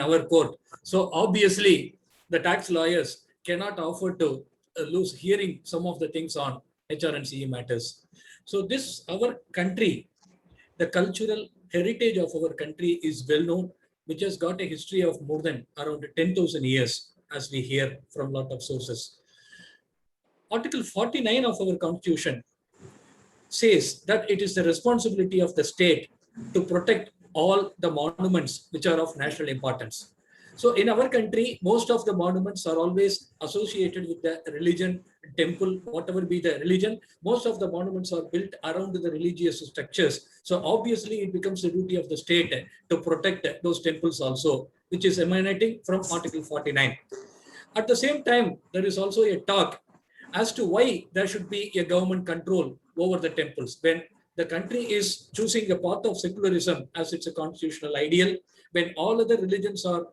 our court. So obviously, the tax lawyers cannot afford to lose hearing some of the things on HR and CE matters. So this, our country, the cultural heritage of our country is well known, which has got a history of more than around 10,000 years, as we hear from a lot of sources. Article 49 of our Constitution says that it is the responsibility of the state to protect all the monuments which are of national importance. So in our country, most of the monuments are always associated with the religion, temple, whatever be the religion. Most of the monuments are built around the religious structures. So obviously it becomes the duty of the state to protect those temples also, which is emanating from Article 49. At the same time, there is also a talk as to why there should be a government control over the temples. When the country is choosing a path of secularism as it's a constitutional ideal, when all other religions are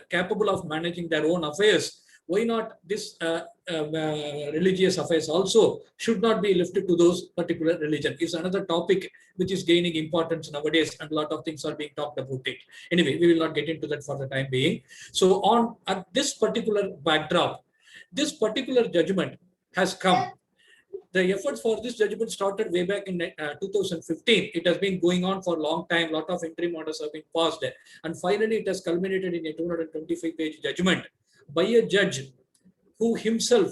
capable of managing their own affairs, why not this religious affairs also should not be lifted to those particular religion is another topic which is gaining importance nowadays, and a lot of things are being talked about it. Anyway, we will not get into that for the time being. So on at this particular backdrop, this particular judgment has come. The efforts for this judgment started way back in 2015. It has been going on for a long time. A lot of interim orders have been passed. And finally, it has culminated in a 225-page judgment by a judge who himself,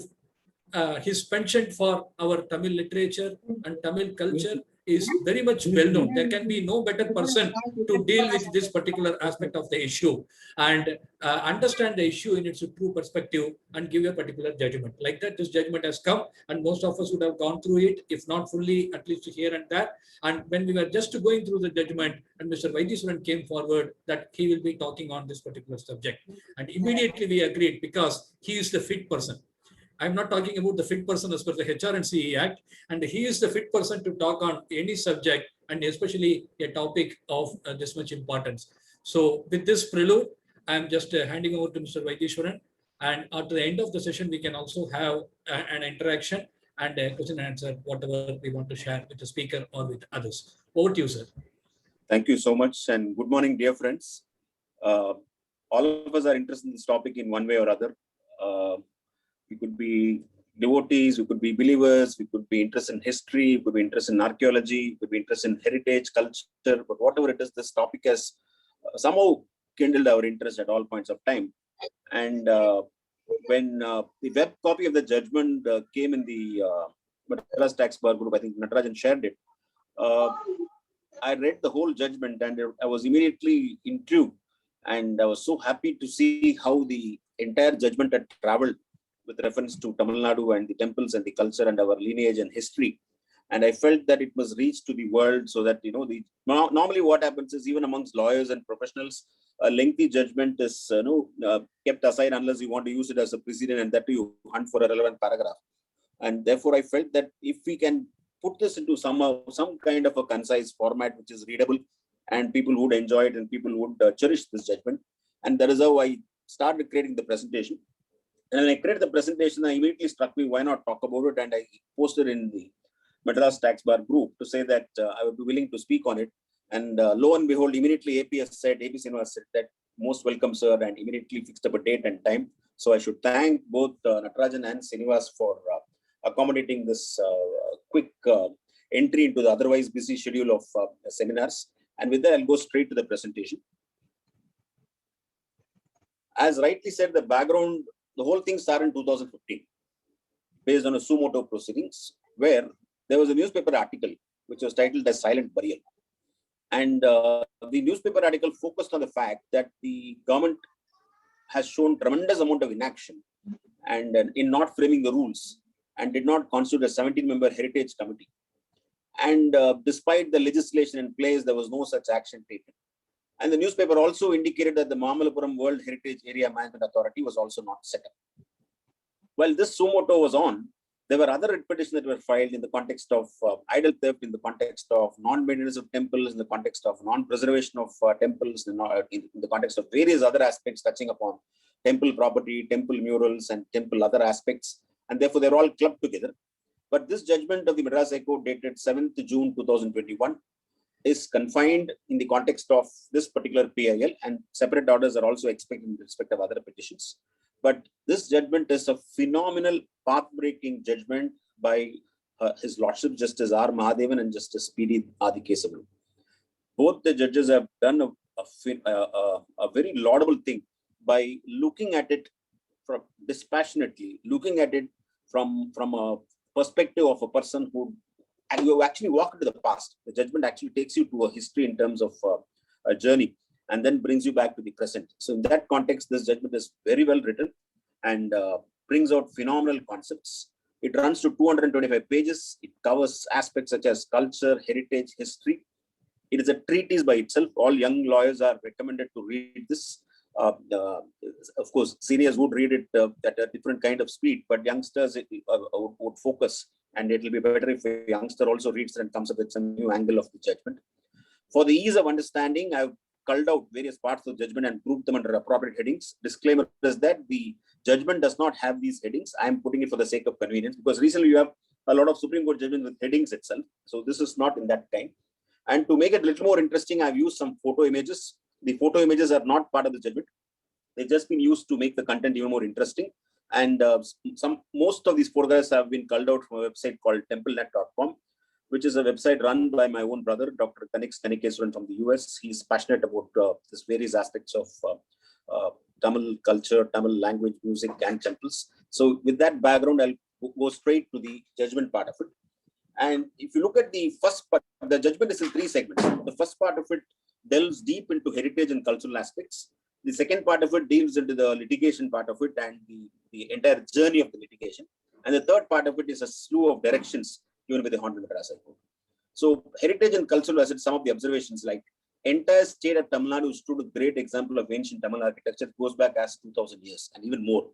his penchant for our Tamil literature and Tamil culture is very much well known. There can be no better person to deal with this particular aspect of the issue and understand the issue in its true perspective and give a particular judgment. Like that, this judgment has come, and most of us would have gone through it, if not fully, at least here and there. And when we were just going through the judgment, and Mr. K.Vaitheeswaran came forward that he will be talking on this particular subject. And immediately we agreed because he is the fit person. I'm not talking about the fit person as per the HR and CE Act, and he is the fit person to talk on any subject, and especially a topic of this much importance. So with this prelude, I'm just handing over to Mr. K.Vaitheeswaran, and at the end of the session, we can also have an interaction and a question and answer, whatever we want to share with the speaker or with others. Over to you, sir. Thank you so much, and good morning, dear friends. All of us are interested in this topic in one way or other. We could be devotees, we could be believers, we could be interested in history, we could be interested in archaeology, we could be interested in heritage, culture, but whatever it is, this topic has somehow kindled our interest at all points of time. And when the web copy of the judgment came in the Madras Tax Bar group, I think Natarajan shared it. I read the whole judgment and I was immediately intrigued, and I was so happy to see how the entire judgment had traveled with reference to Tamil Nadu and the temples and the culture and our lineage and history. And I felt that it must reach to the world so that, normally what happens is, even amongst lawyers and professionals, a lengthy judgment is kept aside unless you want to use it as a precedent, and that you hunt for a relevant paragraph. And therefore, I felt that if we can put this into some kind of a concise format which is readable, and people would enjoy it and people would cherish this judgment. And that is how I started creating the presentation. And when I created the presentation, I immediately struck me, why not talk about it? And I posted in the Madras Tax Bar group to say that I would be willing to speak on it. And lo and behold, immediately AP Srinivas said that most welcome, sir, and immediately fixed up a date and time. So I should thank both Natarajan and Srinivas for accommodating this quick entry into the otherwise busy schedule of seminars. And with that, I'll go straight to the presentation. As rightly said, the background, the whole thing started in 2015, based on a suo motu proceedings, where there was a newspaper article which was titled as Silent Burial. And the newspaper article focused on the fact that the government has shown tremendous amount of inaction and in not framing the rules, and did not constitute a 17-member heritage committee. And despite the legislation in place, there was no such action taken. And the newspaper also indicated that the Mamallapuram World Heritage Area Management Authority was also not set up. While this suo motu was on, there were other petitions that were filed in the context of idol theft, in the context of non-maintenance of temples, in the context of non-preservation of temples, in the context of various other aspects touching upon temple property, temple murals, and temple other aspects. And therefore, they're all clubbed together. But this judgment of the Madras High Court dated 7th June 2021 is confined in the context of this particular PIL, and separate orders are also expected in respect of other petitions. But this judgment is a phenomenal path-breaking judgment by His Lordship Justice R. Mahadevan and Justice P.D. Adikesavalu. Both the judges have done a very laudable thing by looking at it from dispassionately, looking at it from a perspective of a person who you actually walk into the past. The judgment actually takes you to a history in terms of a journey, and then brings you back to the present. So in that context, this judgment is very well written and brings out phenomenal concepts. It runs to 225 pages. It covers aspects such as culture, heritage, history. It is a treatise by itself. All young lawyers are recommended to read this. Of course, seniors would read it at a different kind of speed, but youngsters would focus, and it will be better if a youngster also reads and comes up with some new angle of the judgment. For the ease of understanding, I've culled out various parts of the judgment and grouped them under appropriate headings. Disclaimer is that the judgment does not have these headings. I'm putting it for the sake of convenience, because recently you have a lot of Supreme Court judgments with headings itself. So this is not in that kind. And to make it a little more interesting, I've used some photo images. The photo images are not part of the judgment. They've just been used to make the content even more interesting. And most of these photographs have been culled out from a website called templenet.com, which is a website run by my own brother, Dr. K.Vaitheeswaran from the US. He's passionate about this various aspects of Tamil culture, Tamil language, music, and temples. So with that background, I'll go straight to the judgment part of it. And if you look at the first part, the judgment is in 3 segments. The first part of it delves deep into heritage and cultural aspects. The second part of it deals into the litigation part of it and the entire journey of the litigation. And the third part of it is a slew of directions given by the Honorable Madras High Court. So heritage and cultural assets, some of the observations like entire state of Tamil Nadu stood a great example of ancient Tamil architecture, goes back as 2000 years and even more.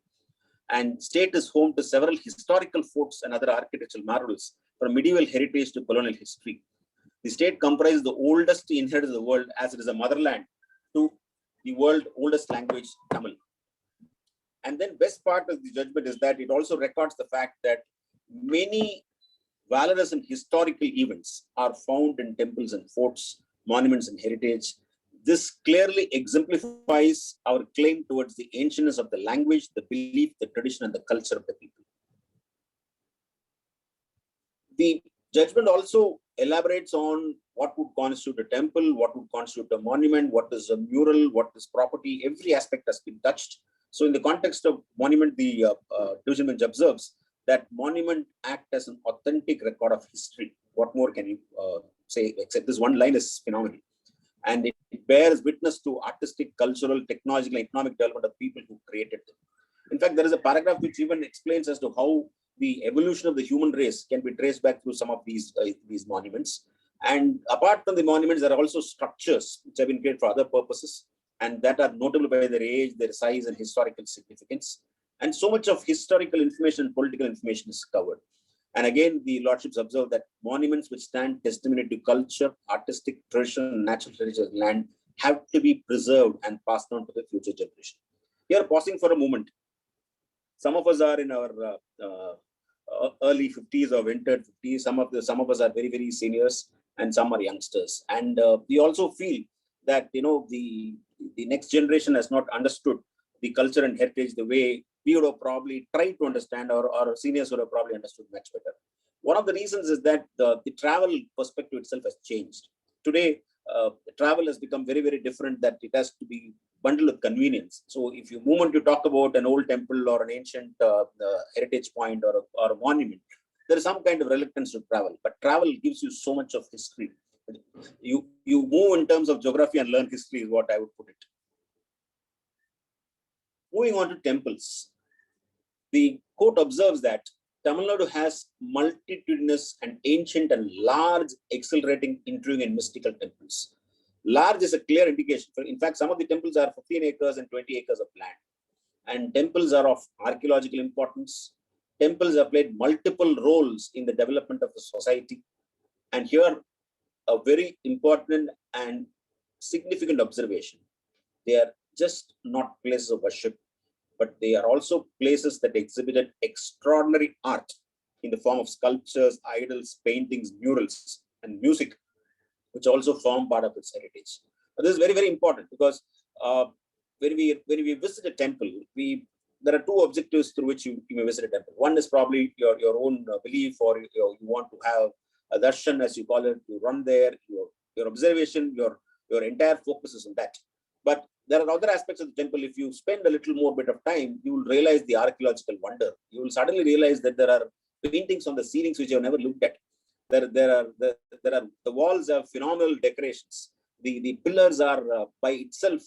And state is home to several historical forts and other architectural marvels from medieval heritage to colonial history. The state comprises the oldest inheritance of the world, as it is a motherland to the world's oldest language, Tamil. And then best part of the judgment is that it also records the fact that many valorous and historical events are found in temples and forts, monuments and heritage. This clearly exemplifies our claim towards the ancientness of the language, the belief, the tradition, and the culture of the people. The judgment also elaborates on what would constitute a temple, what would constitute a monument, what is a mural, what is property. Every aspect has been touched. So in the context of monument, the division bench observes that monument act as an authentic record of history. What more can you say, except this one line is phenomenal. And it bears witness to artistic, cultural, technological, and economic development of people who created them. In fact, there is a paragraph which even explains as to how the evolution of the human race can be traced back through some of these monuments. And apart from the monuments, there are also structures which have been created for other purposes, and that are notable by their age, their size, and historical significance. And so much of historical information and political information is covered. And again, the lordships observe that monuments which stand testimony to culture, artistic tradition, and natural heritage of land have to be preserved and passed on to the future generation. Here, pausing for a moment. Some of us are in our early 50s or entered 50s. Some of us are very, very seniors, and some are youngsters. And we also feel that the next generation has not understood the culture and heritage the way we would have probably tried to understand, or our seniors would have probably understood much better. One of the reasons is that the travel perspective itself has changed. Today, travel has become very, very different, that it has to be bundled with convenience. So if you moment you talk about an old temple or an ancient heritage point or a monument, there is some kind of reluctance to travel. But travel gives you so much of history. You move in terms of geography and learn history is what I would put it. Moving on to temples. The court observes that Tamil Nadu has multitudinous and ancient and large, accelerating, intriguing, and mystical temples. Large is a clear indication. In fact, some of the temples are 15 acres and 20 acres of land. And temples are of archaeological importance. Temples have played multiple roles in the development of the society. And here, a very important and significant observation. They are just not places of worship, but they are also places that exhibited extraordinary art in the form of sculptures, idols, paintings, murals, and music. which also form part of its heritage. But this is very, very important because when we visit a temple, there are two objectives through which you may visit a temple. One is probably your own belief, or you want to have a darshan, as you call it, to run there, your observation, your entire focus is on that. But there are other aspects of the temple. If you spend a little more bit of time, you will realize the archaeological wonder. You will suddenly realize that there are paintings on the ceilings which you have never looked at. The walls have phenomenal decorations. The pillars are by itself,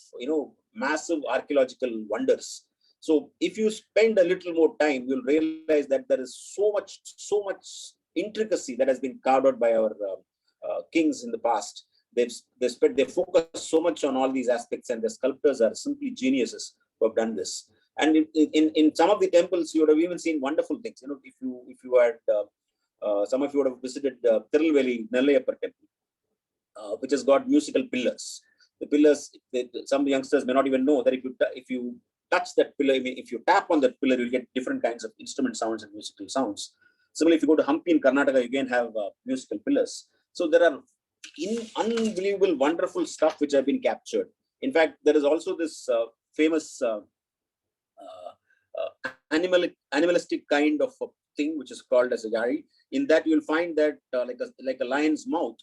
massive archaeological wonders. So if you spend a little more time, you'll realize that there is so much intricacy that has been carved out by our kings in the past. They focus so much on all these aspects, and the sculptors are simply geniuses who have done this. And in some of the temples, you would have even seen wonderful things. If you had some of you would have visited Tirunelveli Nellayappa temple, which has got musical pillars. The pillars, some youngsters may not even know that if you touch that pillar, if you tap on that pillar, you'll get different kinds of instrument sounds and musical sounds. Similarly, if you go to Hampi in Karnataka, you again have musical pillars. So there are unbelievable, wonderful stuff which have been captured. In fact, there is also this famous animalistic kind of a thing which is called as a yari. In that, you'll find that like a lion's mouth,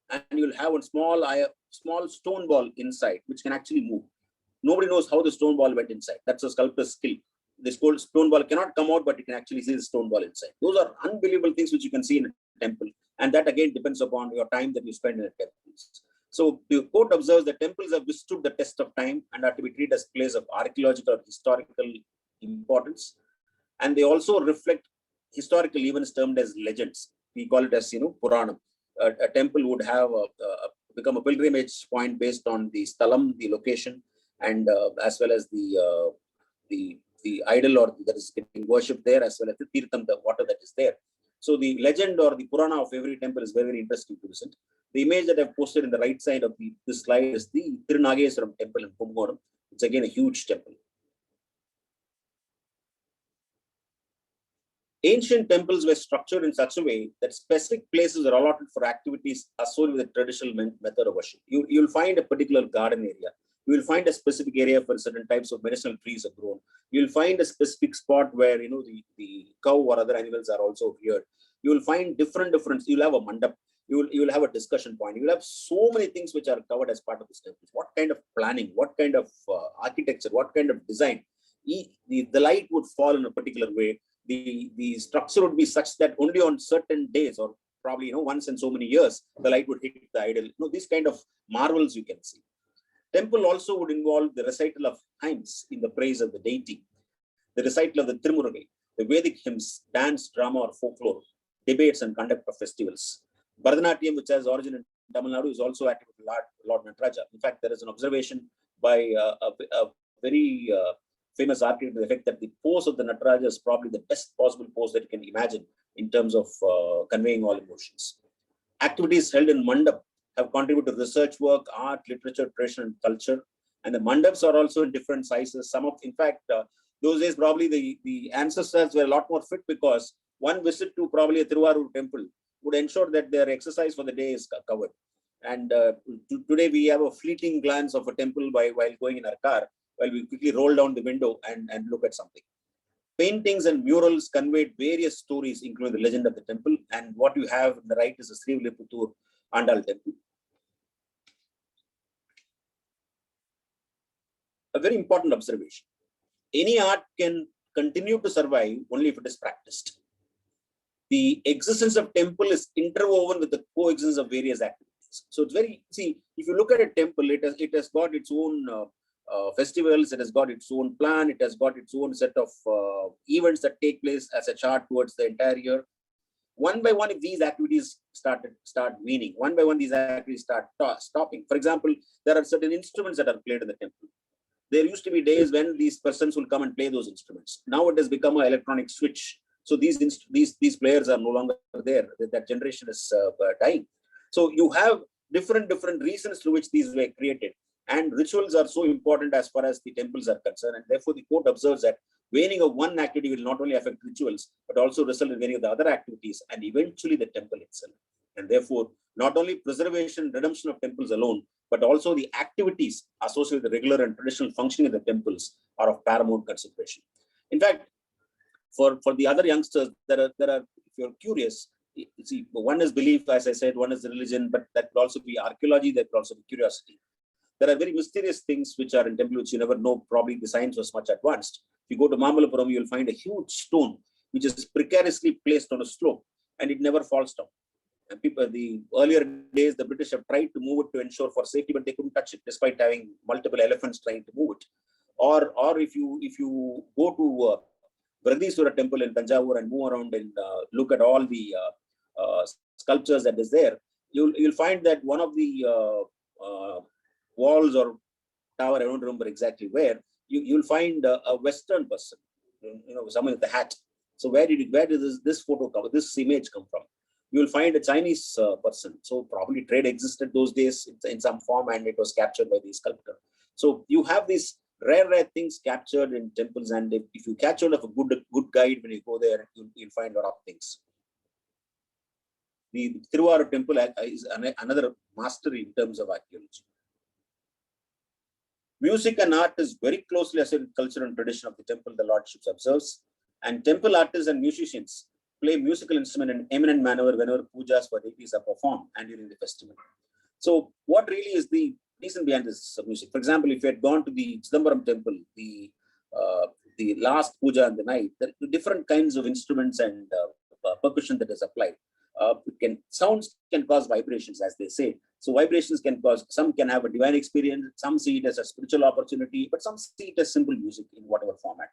and you'll have a small stone ball inside which can actually move. Nobody knows how the stone ball went inside. That's a sculptor's skill. This stone ball cannot come out, but you can actually see the stone ball inside. Those are unbelievable things which you can see in a temple. And that again depends upon your time that you spend in a temple. So the court observes that temples have withstood the test of time and are to be treated as places of archaeological or historical importance. And they also reflect historical events termed as legends. We call it as, Puranam. A temple would have become a pilgrimage point based on the stalam, the location, and as well as the idol or that is getting worshipped there, as well as the tirtham, the water that is there. So the legend or the Purana of every temple is very, very interesting to visit. The image that I've posted in the right side of this slide is the Tirunageswaram temple in Kumbakonam. It's again a huge temple. Ancient temples were structured in such a way that specific places are allotted for activities associated with the traditional method of worship. You'll find a particular garden area. You will find a specific area for certain types of medicinal trees are grown. You'll find a specific spot where the cow or other animals are also reared. You will find different. You'll have a mandap. You will have a discussion point. You will have so many things which are covered as part of this temple. What kind of planning? What kind of architecture? What kind of design? The light would fall in a particular way. The structure would be such that only on certain days, or probably once in so many years, the light would hit the idol. These kind of marvels you can see. Temple also would involve the recital of hymns in the praise of the deity, the recital of the Tirumurugai, the Vedic hymns, dance, drama, or folklore, debates, and conduct of festivals. Bharatanatyam, which has origin in Tamil Nadu, is also active with Lord Nataraja. In fact, there is an observation by a very famous architect to the effect that the pose of the Nataraja is probably the best possible pose that you can imagine in terms of conveying all emotions. Activities held in mandap have contributed to research work, art, literature, tradition, and culture. And the mandaps are also in different sizes. In fact, those days, probably the ancestors were a lot more fit because one visit to probably a Tiruvarur temple would ensure that their exercise for the day is covered. And today we have a fleeting glance of a temple while going in our car, while we quickly roll down the window and look at something. Paintings and murals conveyed various stories, including the legend of the temple. And what you have on the right is the Sri Villuputturu Andal temple. A very important observation. Any art can continue to survive only if it is practiced. The existence of temple is interwoven with the coexistence of various activities. So it's if you look at a temple, it has got its own festivals, it has got its own plan, it has got its own set of events that take place as a chart towards the entire year. One by one, if these activities start waning, one by one these activities start stopping. For example, there are certain instruments that are played in the temple. There used to be days when these persons will come and play those instruments. Now it has become an electronic switch. So these players are no longer there. That generation is dying. So you have different reasons through which these were created. And rituals are so important as far as the temples are concerned. And therefore, the court observes that waning of one activity will not only affect rituals, but also result in waning of the other activities and eventually the temple itself. And therefore, not only preservation, redemption of temples alone, but also the activities associated with the regular and traditional functioning of the temples are of paramount consideration. In fact, for the other youngsters, there are, if you're curious, see, one is belief, as I said, one is religion, but that could also be archaeology, that could also be curiosity. There are very mysterious things which are in temple which you never know. Probably the science was much advanced. If you go to Mamallapuram, you'll find a huge stone which is precariously placed on a slope and it never falls down. And people, the earlier days, the British have tried to move it to ensure for safety, but they couldn't touch it despite having multiple elephants trying to move it. Or if you go to K.Vaitheeswaran temple in Tanjavur and move around and look at all the sculptures that is there, you'll find that one of the walls or tower, I don't remember exactly where, you'll find a Western person, someone with a hat. So where did this photo come, this image come from? You will find a Chinese person. So probably trade existed those days in some form, and it was captured by the sculptor. So you have these rare things captured in temples, and if you catch hold of a good guide when you go there, you'll find a lot of things. The Tiruvaru temple is another mastery in terms of archaeology. Music and art is very closely associated with culture and tradition of the temple, the Lordship observes. And temple artists and musicians play musical instrument in eminent manner whenever pujas for deities are performed and during the festival. So what really is the reason behind this music? For example, if you had gone to the Chidambaram temple, the last puja and the night, there are different kinds of instruments and percussion that is applied. Sounds can cause vibrations, as they say. So vibrations can cause, some can have a divine experience, some see it as a spiritual opportunity, but some see it as simple music in whatever format.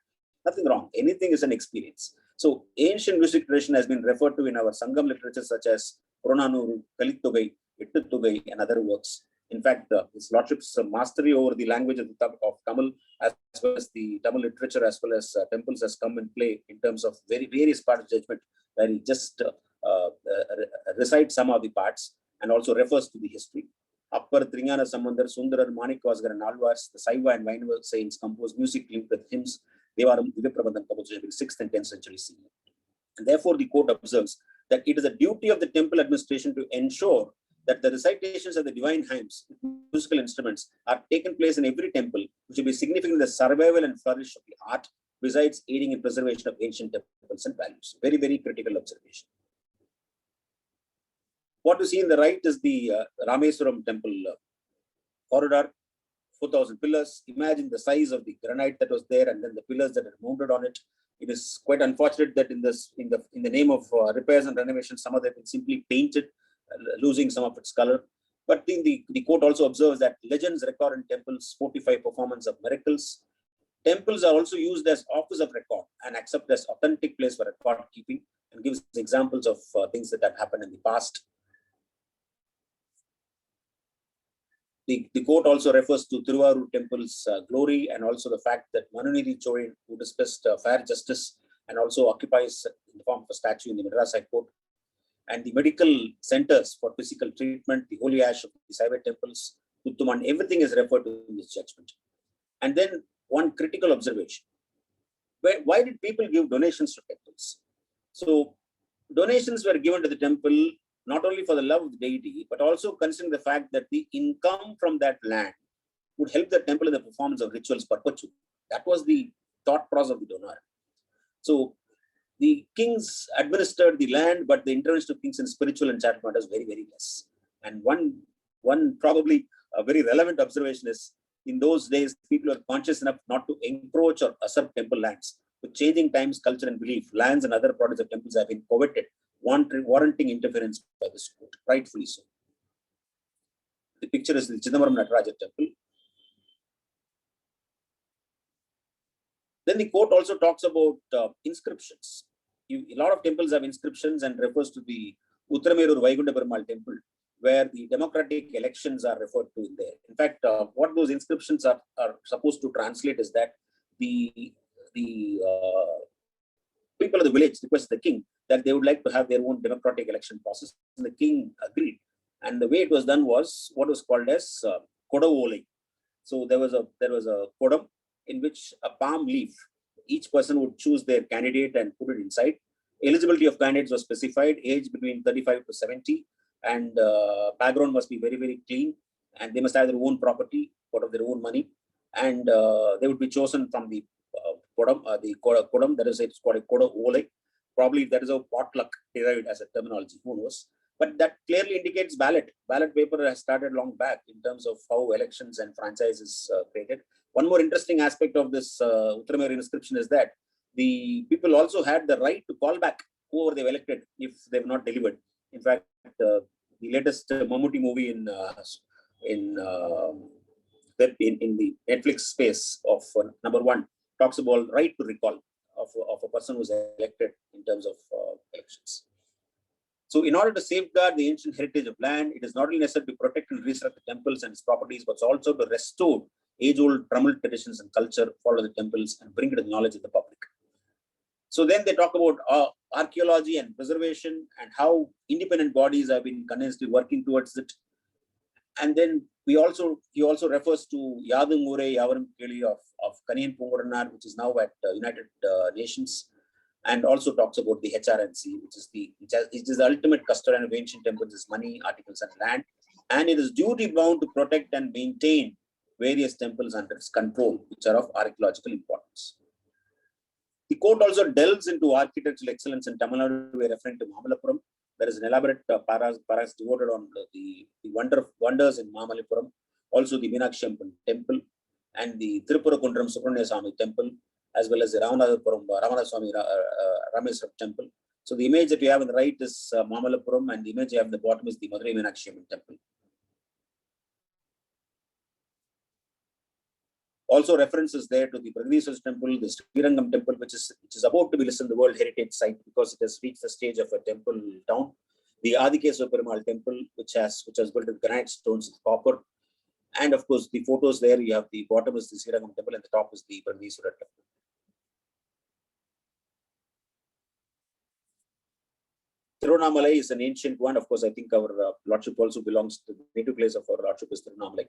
Nothing wrong. Anything is an experience. So ancient music tradition has been referred to in our Sangam literature such as Purananuru, Kalittogai, Ittutogai, and other works. In fact, His Lordship's mastery over the language of Tamil, as well as the Tamil literature, as well as temples, has come in play in terms of various parts of judgment, where he just recites some of the parts and also refers to the history. Appar, Tringana Samandar, Sundarar, Manikvasagar, and Alvars, the Saiva and Vainava saints composed music linked with hymns. Devaram, Divyapramandam composed in 6th and 10th century CE. And therefore, the court observes that it is a duty of the temple administration to ensure that the recitations of the divine hymns, musical instruments, are taken place in every temple, which will be significant in the survival and flourish of the art, besides aiding in preservation of ancient temples and values. Very, very critical observation. What you see in the right is the Rameswaram temple corridor, 4,000 pillars. Imagine the size of the granite that was there, and then the pillars that are mounted on it. It is quite unfortunate that in the name of repairs and renovations, some of them have been simply painted, losing some of its color. But the court also observes that legends record in temples fortify performance of miracles. Temples are also used as office of record and accept as authentic place for record keeping, and gives examples of things that have happened in the past. The court also refers to Tiruvaru temple's glory, and also the fact that Manuniri Chorin, who discussed fair justice and also occupies in the form of a statue in the Madras High Court, and the medical centers for physical treatment, the holy ash of the Saiva temples, Uttuman, everything is referred to in this judgment. And then one critical observation. Why did people give donations to temples? So donations were given to the temple not only for the love of the deity, but also considering the fact that the income from that land would help the temple in the performance of rituals perpetually. That was the thought process of the donor. So the kings administered the land, but the intervention of kings in spiritual and charitable matters very, very less. And one probably a very relevant observation is, in those days, people were conscious enough not to encroach or usurp temple lands. With changing times, culture, and belief, lands and other products of temples have been coveted, warranting interference by the court, rightfully so. The picture is the Chidambaram Nataraja temple. Then the court also talks about inscriptions. A lot of temples have inscriptions and refers to the Uttaramerur Vaikunta Perumal temple, where the democratic elections are referred to in there. In fact, what those inscriptions are supposed to translate is that the people of the village requested the king that they would like to have their own democratic election process, and the king agreed. And the way it was done was what was called as kodavole. So there was a kodam in which a palm leaf, each person would choose their candidate and put it inside. Eligibility of candidates was specified, age between 35 to 70, and background must be very, very clean, and they must have their own property out of their own money, and they would be chosen from the kodam, that is, it's called a koda ole. Probably that is a potluck derived as a terminology, who knows? But that clearly indicates ballot. Ballot paper has started long back in terms of how elections and franchises created. One more interesting aspect of this Uttaramayur inscription is that the people also had the right to call back whoever they've elected if they've not delivered. In fact, the latest Mammootty movie in the Netflix space of number one talks about right to recall of a person who's elected in terms of elections. So in order to safeguard the ancient heritage of land, it is not only necessary to protect and resurrect the temples and its properties, but also to restore age-old Tamil traditions and culture, follow the temples, and bring it to the knowledge of the public. So then they talk about archaeology and preservation and how independent bodies have been continuously working towards it. And then he also refers to Yadum Mure Yavaram Keli of Kaniyan Punguranar, which is now at United Nations, and also talks about the HRNC, which is the ultimate custodian of ancient temples, is money, articles, and land, and it is duty bound to protect and maintain various temples under its control, which are of archaeological importance. The court also delves into architectural excellence in Tamil Nadu. We are referring to Mamallapuram. There is an elaborate paras devoted on the wonders in Mamallapuram, also the Meenakshi temple, and the Tirupurukundram Subramanya Swami temple, as well as the Ramanathapuram Ramanatha Swami Rameswaram temple. So the image that you have on the right is Mamallapuram, and the image you have at the bottom is the Madurai Meenakshi temple. Also references there to the K.Vaitheeswaran temple, the Srirangam temple, which is about to be listed in the World Heritage Site because it has reached the stage of a temple town. The Adikeswara Perumal temple, which has built with granite stones and copper. And of course, the photos there, you have the bottom is the Srirangam temple and the top is the K.Vaitheeswaran temple. Tiruvannamalai is an ancient one. Of course, I think our Lordship also belongs to the native place of our Lordship is Tiruvannamalai.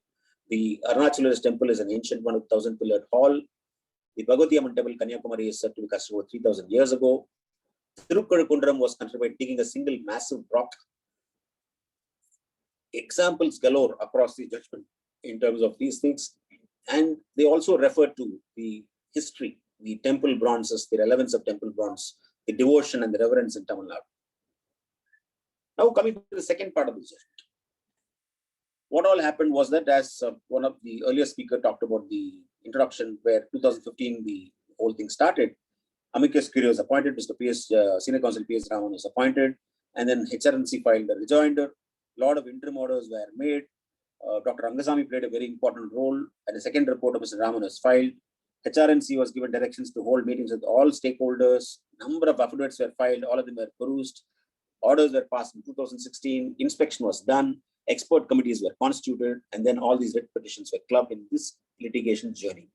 The Arunachalese temple is an ancient one with 1,000-pillared hall. The Bhagavati Amman temple, Kanyakumari, is said to be constructed over 3,000 years ago. Tirukazhakundram was constructed by digging a single massive rock. Examples galore across the judgment in terms of these things. And they also refer to the history, the temple bronzes, the relevance of temple bronze, the devotion and the reverence in Tamil Nadu. Now coming to the second part of the judgment. What all happened was that, as one of the earlier speakers talked about the introduction, where 2015 the whole thing started, amicus curiae was appointed, Mr. P.S. Senior Counsel P.S. Raman was appointed, and then HRNC filed a rejoinder. A lot of interim orders were made. Dr. Rangasamy played a very important role, and a second report of Mr. Raman was filed. HRNC was given directions to hold meetings with all stakeholders. Number of affidavits were filed, all of them were perused. Orders were passed in 2016. Inspection was done. Expert committees were constituted, and then all these writ petitions were clubbed in this litigation journey.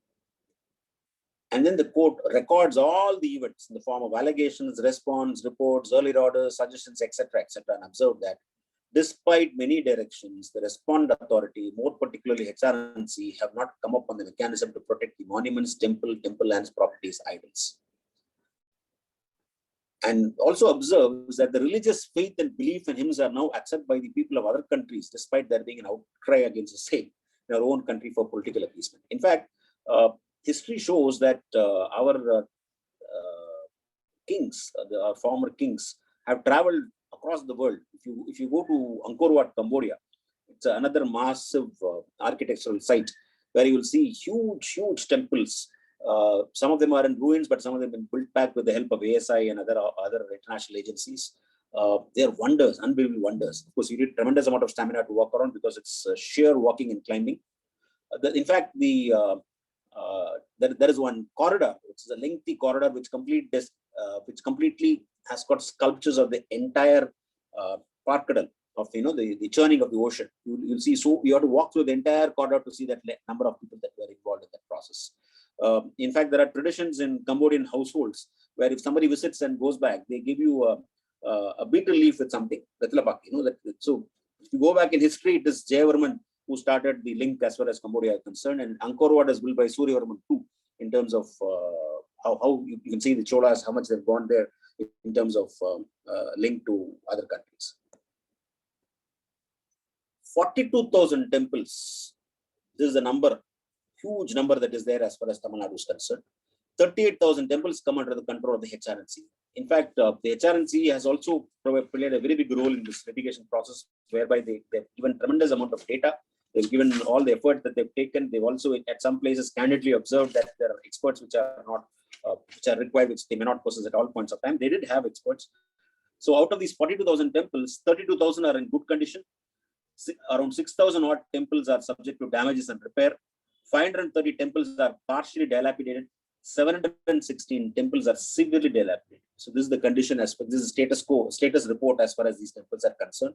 And then the court records all the events in the form of allegations, response, reports, earlier orders, suggestions, etc., and observed that despite many directions, the respondent authority, more particularly HRNC, have not come up on the mechanism to protect the monuments, temple lands, properties, idols. And also observes that the religious faith and belief in hymns are now accepted by the people of other countries, despite there being an outcry against the same in our own country for political appeasement. In fact, history shows that our kings, our former kings, have traveled across the world. If you go to Angkor Wat, Cambodia, it's another massive architectural site where you will see huge temples. Some of them are in ruins, but some of them have been built back with the help of ASI and other international agencies. They are wonders, unbelievable wonders. Of course, you need tremendous amount of stamina to walk around because it's sheer walking and climbing. In fact, there is one corridor, which is a lengthy corridor, which completely has got sculptures of the entire parkadal of the churning of the ocean. You'll see. So you have to walk through the entire corridor to see that number of people that were involved in that process. In fact, there are traditions in Cambodian households where if somebody visits and goes back, they give you a betel leaf with something. So if you go back in history, it is Jayavarman who started the link as far as Cambodia is concerned, and Angkor Wat is built by Suryavarman II in terms of how you can see the Cholas, how much they've gone there in terms of link to other countries. 42,000 temples. This is the number, huge number that is there as far as Tamil Nadu is concerned. 38,000 temples come under the control of the HRNC. In fact, the HRNC has also played a very big role in this litigation process, whereby they've given tremendous amount of data. They've given all the effort that they've taken. They've also, at some places, candidly observed that there are experts which are not, which are required, which they may not possess at all points of time. They did have experts. So out of these 42,000 temples, 32,000 are in good condition. Around 6,000 odd temples are subject to damages and repair. 530 temples are partially dilapidated. 716 temples are severely dilapidated. So this is the condition as per this is status report as far as these temples are concerned.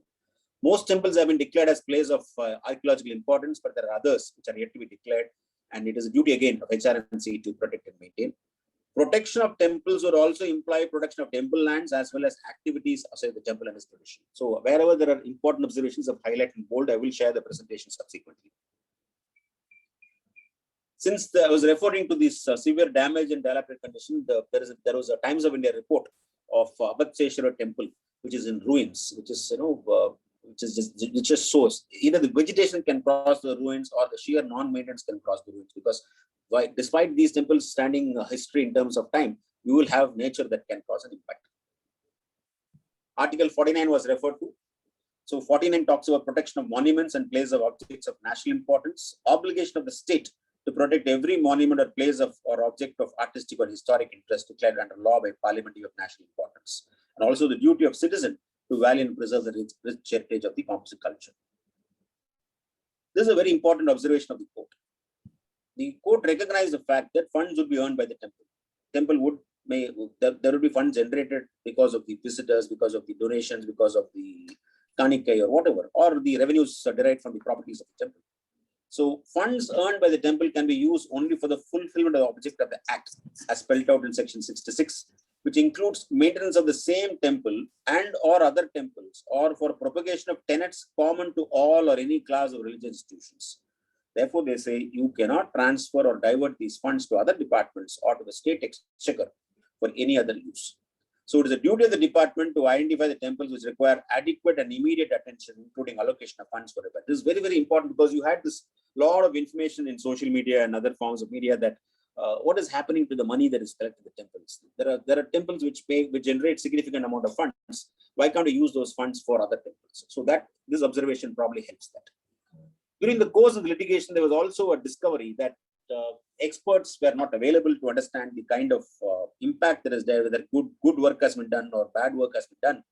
Most temples have been declared as places of archaeological importance, but there are others which are yet to be declared, and it is a duty again of HRNC to protect and maintain. Protection of temples would also imply protection of temple lands as well as activities outside the temple and its tradition. So wherever there are important observations of highlight in bold, I will share the presentation subsequently. Since I was referring to this severe damage and dilapidated condition, there was a Times of India report of Abhatseshwara temple, which is in ruins, which is which just shows either the vegetation can cross the ruins or the sheer non-maintenance can cross the ruins, because despite these temples standing history in terms of time, you will have nature that can cause an impact. Article 49 was referred to. So 49 talks about protection of monuments and places of objects of national importance, obligation of the state to protect every monument or place of or object of artistic or historic interest declared under law by Parliament of national importance, and also the duty of citizen to value and preserve the rich heritage of the composite culture. This is a very important observation of the court. The court recognized the fact that funds would be earned by the temple. There would be funds generated because of the visitors, because of the donations, because of the kanikai or whatever, or the revenues derived from the properties of the temple. So funds earned by the temple can be used only for the fulfillment of the object of the act, as spelled out in section 66, which includes maintenance of the same temple and or other temples, or for propagation of tenets common to all or any class of religious institutions. Therefore, they say you cannot transfer or divert these funds to other departments or to the state exchequer for any other use. So it is a duty of the department to identify the temples which require adequate and immediate attention, including allocation of funds for repair. This is very, very important, because you had this lot of information in social media and other forms of media that what is happening to the money that is collected at the temples. There are temples which generate significant amount of funds. Why can't we use those funds for other temples? So that this observation probably helps that. During the course of the litigation, there was also a discovery that experts were not available to understand the kind of impact that is there, whether good work has been done or bad work has been done.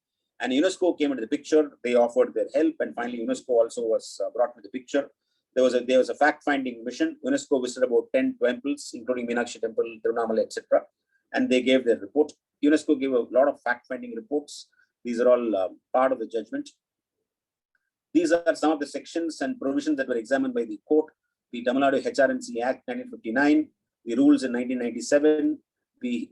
And UNESCO came into the picture. They offered their help, and finally UNESCO also was brought into the picture. There was a fact-finding mission. UNESCO visited about 10 temples, including Meenakshi Temple, Tirunamala, etc., and they gave their report. UNESCO gave a lot of fact-finding reports. These are all part of the judgment. These are some of the sections and provisions that were examined by the court. The Tamil Nadu HRNC Act 1959, the rules in 1997, the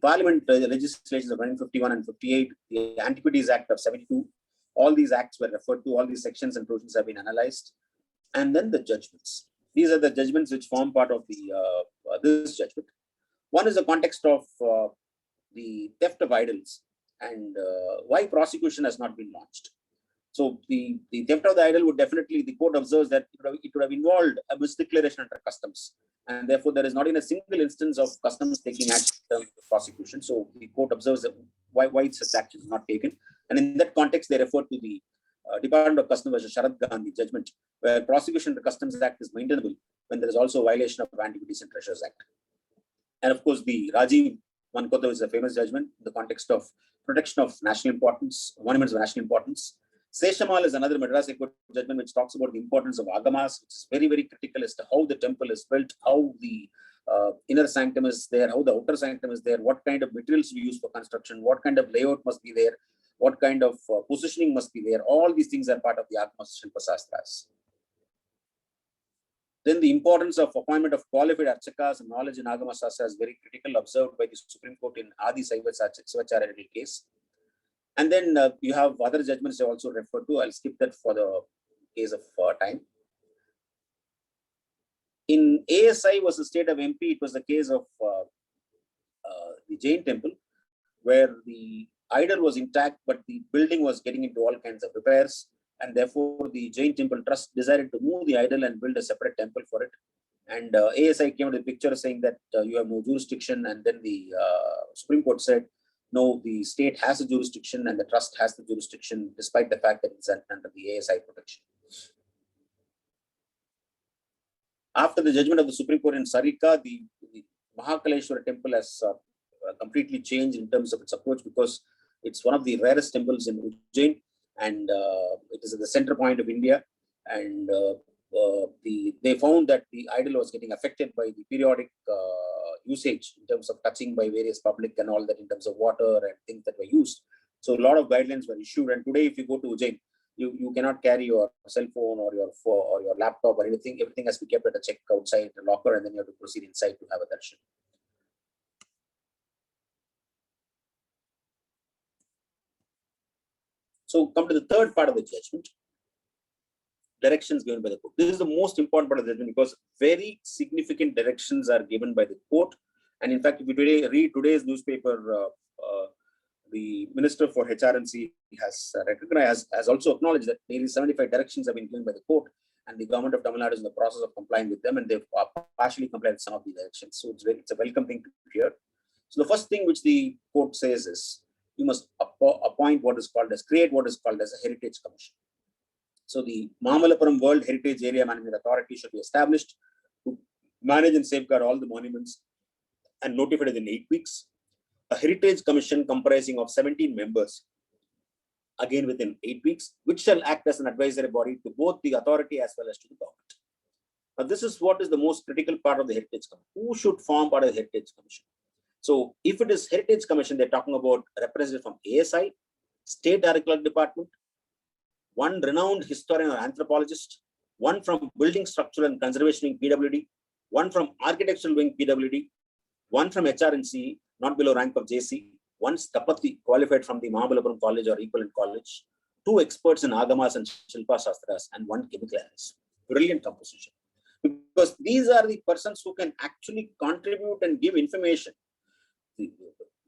Parliament legislations of 1951 and 58, the Antiquities Act of 72. All these acts were referred to. All these sections and provisions have been analyzed. And then the judgments. These are the judgments which form part of the this judgment. One is the context of the theft of idols and why prosecution has not been launched. So the theft of the idol would definitely, the court observes that it would have involved a misdeclaration under customs, and therefore there is not in a single instance of customs taking action in terms of prosecution. So the court observes that why such action is not taken, and in that context they refer to the Department of Customs versus Sharad Gandhi judgment, where prosecution under Customs Act is maintainable when there is also a violation of Antiquities and Treasures Act. And of course, the Rajiv Mankoto is a famous judgment in the context of protection of national importance, monuments of national importance. Seshamal is another Madras HC judgment which talks about the importance of agamas, which is very, very critical as to how the temple is built, how the inner sanctum is there, how the outer sanctum is there, what kind of materials we use for construction, what kind of layout must be there, what kind of positioning must be there. All these things are part of the Agama Shilpa Shastras. Then the importance of appointment of qualified archakas and knowledge in Agama Shastra is very critical, observed by the Supreme Court in Adi Saivacharya case. And then you have other judgments I also referred to. I'll skip that for the case of time. In ASI versus State of MP, it was the case of the Jain temple, where the idol was intact, but the building was getting into all kinds of repairs. and therefore the Jain Temple Trust decided to move the idol and build a separate temple for it. And ASI came to the picture saying that you have no jurisdiction, and then the Supreme Court said, no, the state has a jurisdiction and the trust has the jurisdiction, despite the fact that it's under the ASI protection. After the judgment of the Supreme Court in Sarika, the Mahakaleshwara temple has completely changed in terms of its approach, because it's one of the rarest temples in Ujjain, and it is at the center point of India. And they found that the idol was getting affected by the periodic usage in terms of touching by various public and all that, in terms of water and things that were used. So a lot of guidelines were issued. And today, if you go to Ujjain, you cannot carry your cell phone or your laptop or anything. Everything has to be kept at a check outside the locker, and then you have to proceed inside to have a darshan. So come to the third part of the judgment, directions given by the court. This is the most important part of the judgment, because very significant directions are given by the court. And in fact, if you read today's newspaper, the Minister for HRNC has also acknowledged that nearly 75 directions have been given by the court, and the government of Tamil Nadu is in the process of complying with them, and they've partially complied with some of the directions. So it's a welcome thing to hear. So the first thing which the court says is, you must appoint create what is called as a heritage commission. So the Mahamalapuram World Heritage Area Management Authority should be established to manage and safeguard all the monuments and notified within 8 weeks. A heritage commission comprising of 17 members, again within 8 weeks, which shall act as an advisory body to both the authority as well as to the government. Now, this is what is the most critical part of the heritage commission. Who should form part of the heritage commission? So if it is heritage commission, they're talking about representatives from ASI, State Archaeological Department, one renowned historian or anthropologist, one from Building Structural and Conservation Wing PWD, one from Architectural Wing PWD, one from HRNC, not below rank of JC, one Stapati qualified from the Mahabalipuram College or equivalent college, 2 experts in Agamas and Shilpa Shastras, and 1 chemical analyst. Brilliant composition. Because these are the persons who can actually contribute and give information.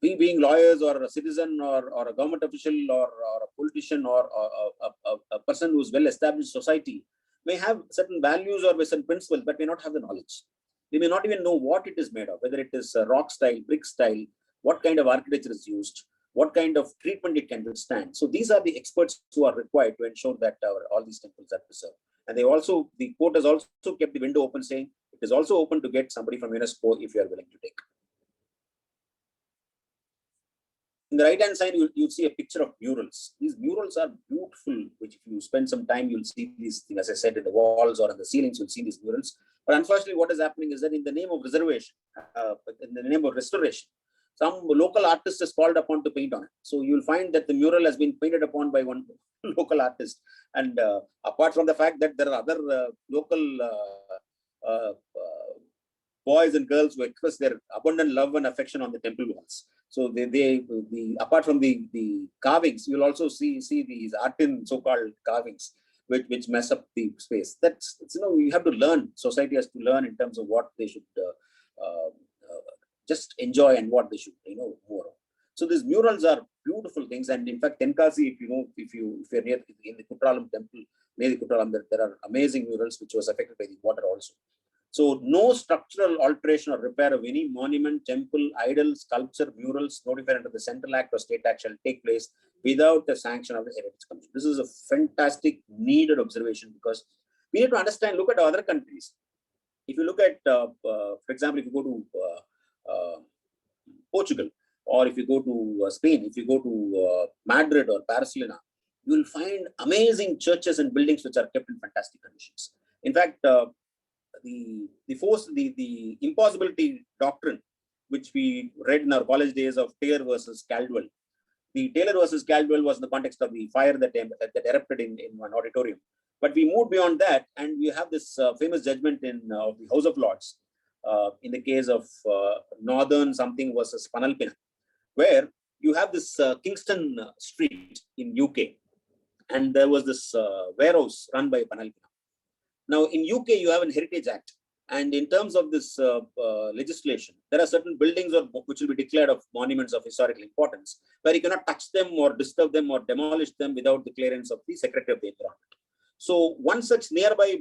We being lawyers or a citizen or a government official or a politician or a person who is well-established society may have certain values or certain principles, but may not have the knowledge. They may not even know what it is made of, whether it is rock style, brick style, what kind of architecture is used, what kind of treatment it can withstand. So these are the experts who are required to ensure that all these temples are preserved. And the court has also kept the window open, saying it is also open to get somebody from UNESCO if you are willing to take. In the right-hand side, you'll see a picture of murals. These murals are beautiful, which if you spend some time, you'll see these things, as I said, in the walls or in the ceilings, you'll see these murals. But unfortunately, what is happening is that in the name of reservation, in the name of restoration, some local artist is called upon to paint on it. So you'll find that the mural has been painted upon by one local artist. And apart from the fact that there are other local boys and girls who express their abundant love and affection on the temple walls. So apart from the carvings, you'll also see these art in so-called carvings, which mess up the space. You have to learn. Society has to learn in terms of what they should just enjoy and what they should more of. So these murals are beautiful things, and in fact, Tenkasi, if you're near in the Kutralam temple, near the Kutralam, there are amazing murals which was affected by the water also. So no structural alteration or repair of any monument, temple, idol, sculpture, murals notified under the Central Act or State Act shall take place without the sanction of the Heritage Commission. This is a fantastic, needed observation, because we need to understand, look at other countries. If you look at, for example, if you go to Portugal, or if you go to Spain, if you go to Madrid or Barcelona, you will find amazing churches and buildings which are kept in fantastic conditions. In fact, the impossibility doctrine, which we read in our college days of Taylor versus Caldwell. The Taylor versus Caldwell was in the context of the fire that erupted in one auditorium. But we moved beyond that, and we have this famous judgment in the House of Lords in the case of Northern something versus Panalpina, where you have this Kingston Street in UK, and there was this warehouse run by Panalpina. Now, in UK, you have a Heritage Act, And in terms of this legislation, there are certain buildings which will be declared of monuments of historical importance, where you cannot touch them or disturb them or demolish them without the clearance of the Secretary of the Environment. So one such nearby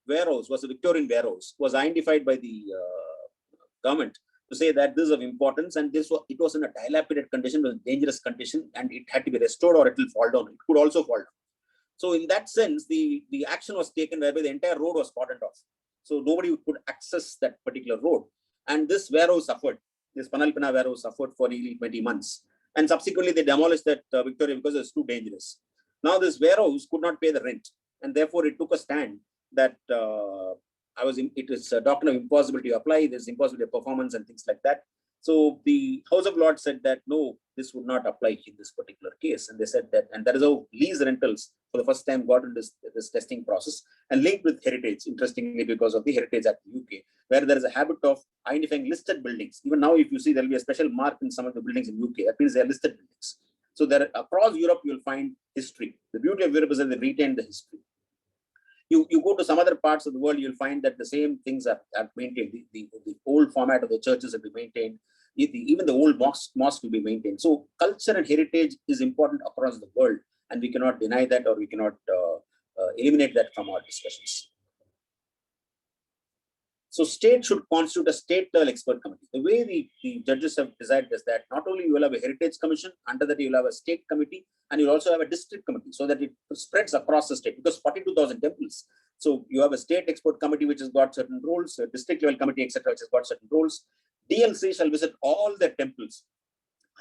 warehouse was a Victorian warehouse, was identified by the government to say that this is of importance, and it was in a dilapidated condition, was a dangerous condition, and it had to be restored or it will fall down. It could also fall down. So in that sense, the action was taken whereby the entire road was cordoned off. So nobody could access that particular road. And this warehouse suffered, this Panalpina warehouse suffered for nearly 20 months. And subsequently, they demolished that Victoria because it was too dangerous. Now this warehouse could not pay the rent. And therefore, it took a stand that it is a doctrine of impossibility to apply, there's impossibility of performance and things like that. So the House of Lords said that, no, this would not apply in this particular case. And they said that, and that is how lease rentals for the first time got into this testing process and linked with heritage, interestingly, because of the Heritage Act in the UK, where there is a habit of identifying listed buildings. Even now, if you see, there will be a special mark in some of the buildings in UK. That means they are listed buildings. So there, across Europe, you will find history. The beauty of Europe is that they retain the history. You go to some other parts of the world, you'll find that the same things are maintained. The old format of the churches will be maintained. Even the old mosque will be maintained. So culture and heritage is important across the world, and we cannot deny that, or we cannot eliminate that from our discussions. So state should constitute a state-level expert committee. The way the judges have decided is that not only you will have a heritage commission, under that you will have a state committee, and you'll also have a district committee, so that it spreads across the state, because 42,000 temples. So you have a state expert committee which has got certain roles, a district level committee, etc., which has got certain roles. DLC shall visit all the temples,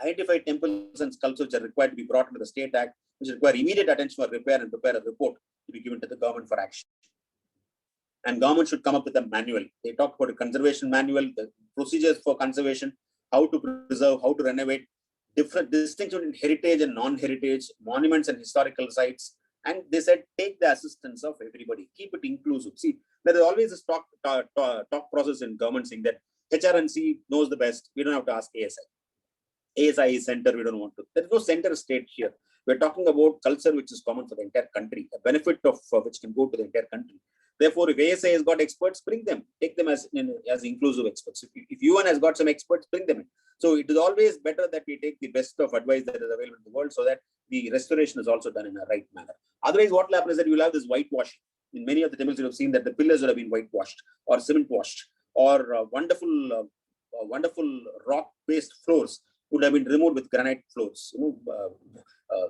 identify temples and sculptures which are required to be brought into the State Act, which require immediate attention for repair, and prepare a report to be given to the government for action. And government should come up with a manual. They talk about a conservation manual, the procedures for conservation, how to preserve, how to renovate, different distinction in heritage and non-heritage, monuments and historical sites. And they said, take the assistance of everybody, keep it inclusive. See, there is always a talk process in government saying that HRNC knows the best. We don't have to ask ASI. ASI is center, we don't want to. There is no center state here. We're talking about culture which is common for the entire country, a benefit of which can go to the entire country. Therefore, if ASI has got experts, bring them, take them as inclusive experts. If UN has got some experts, bring them in. So it is always better that we take the best of advice that is available in the world, so that the restoration is also done in a right manner. Otherwise, what will happen is that you will have this whitewashing. In many of the temples, you have seen that the pillars would have been whitewashed or cement washed, or wonderful rock-based floors would have been removed with granite floors,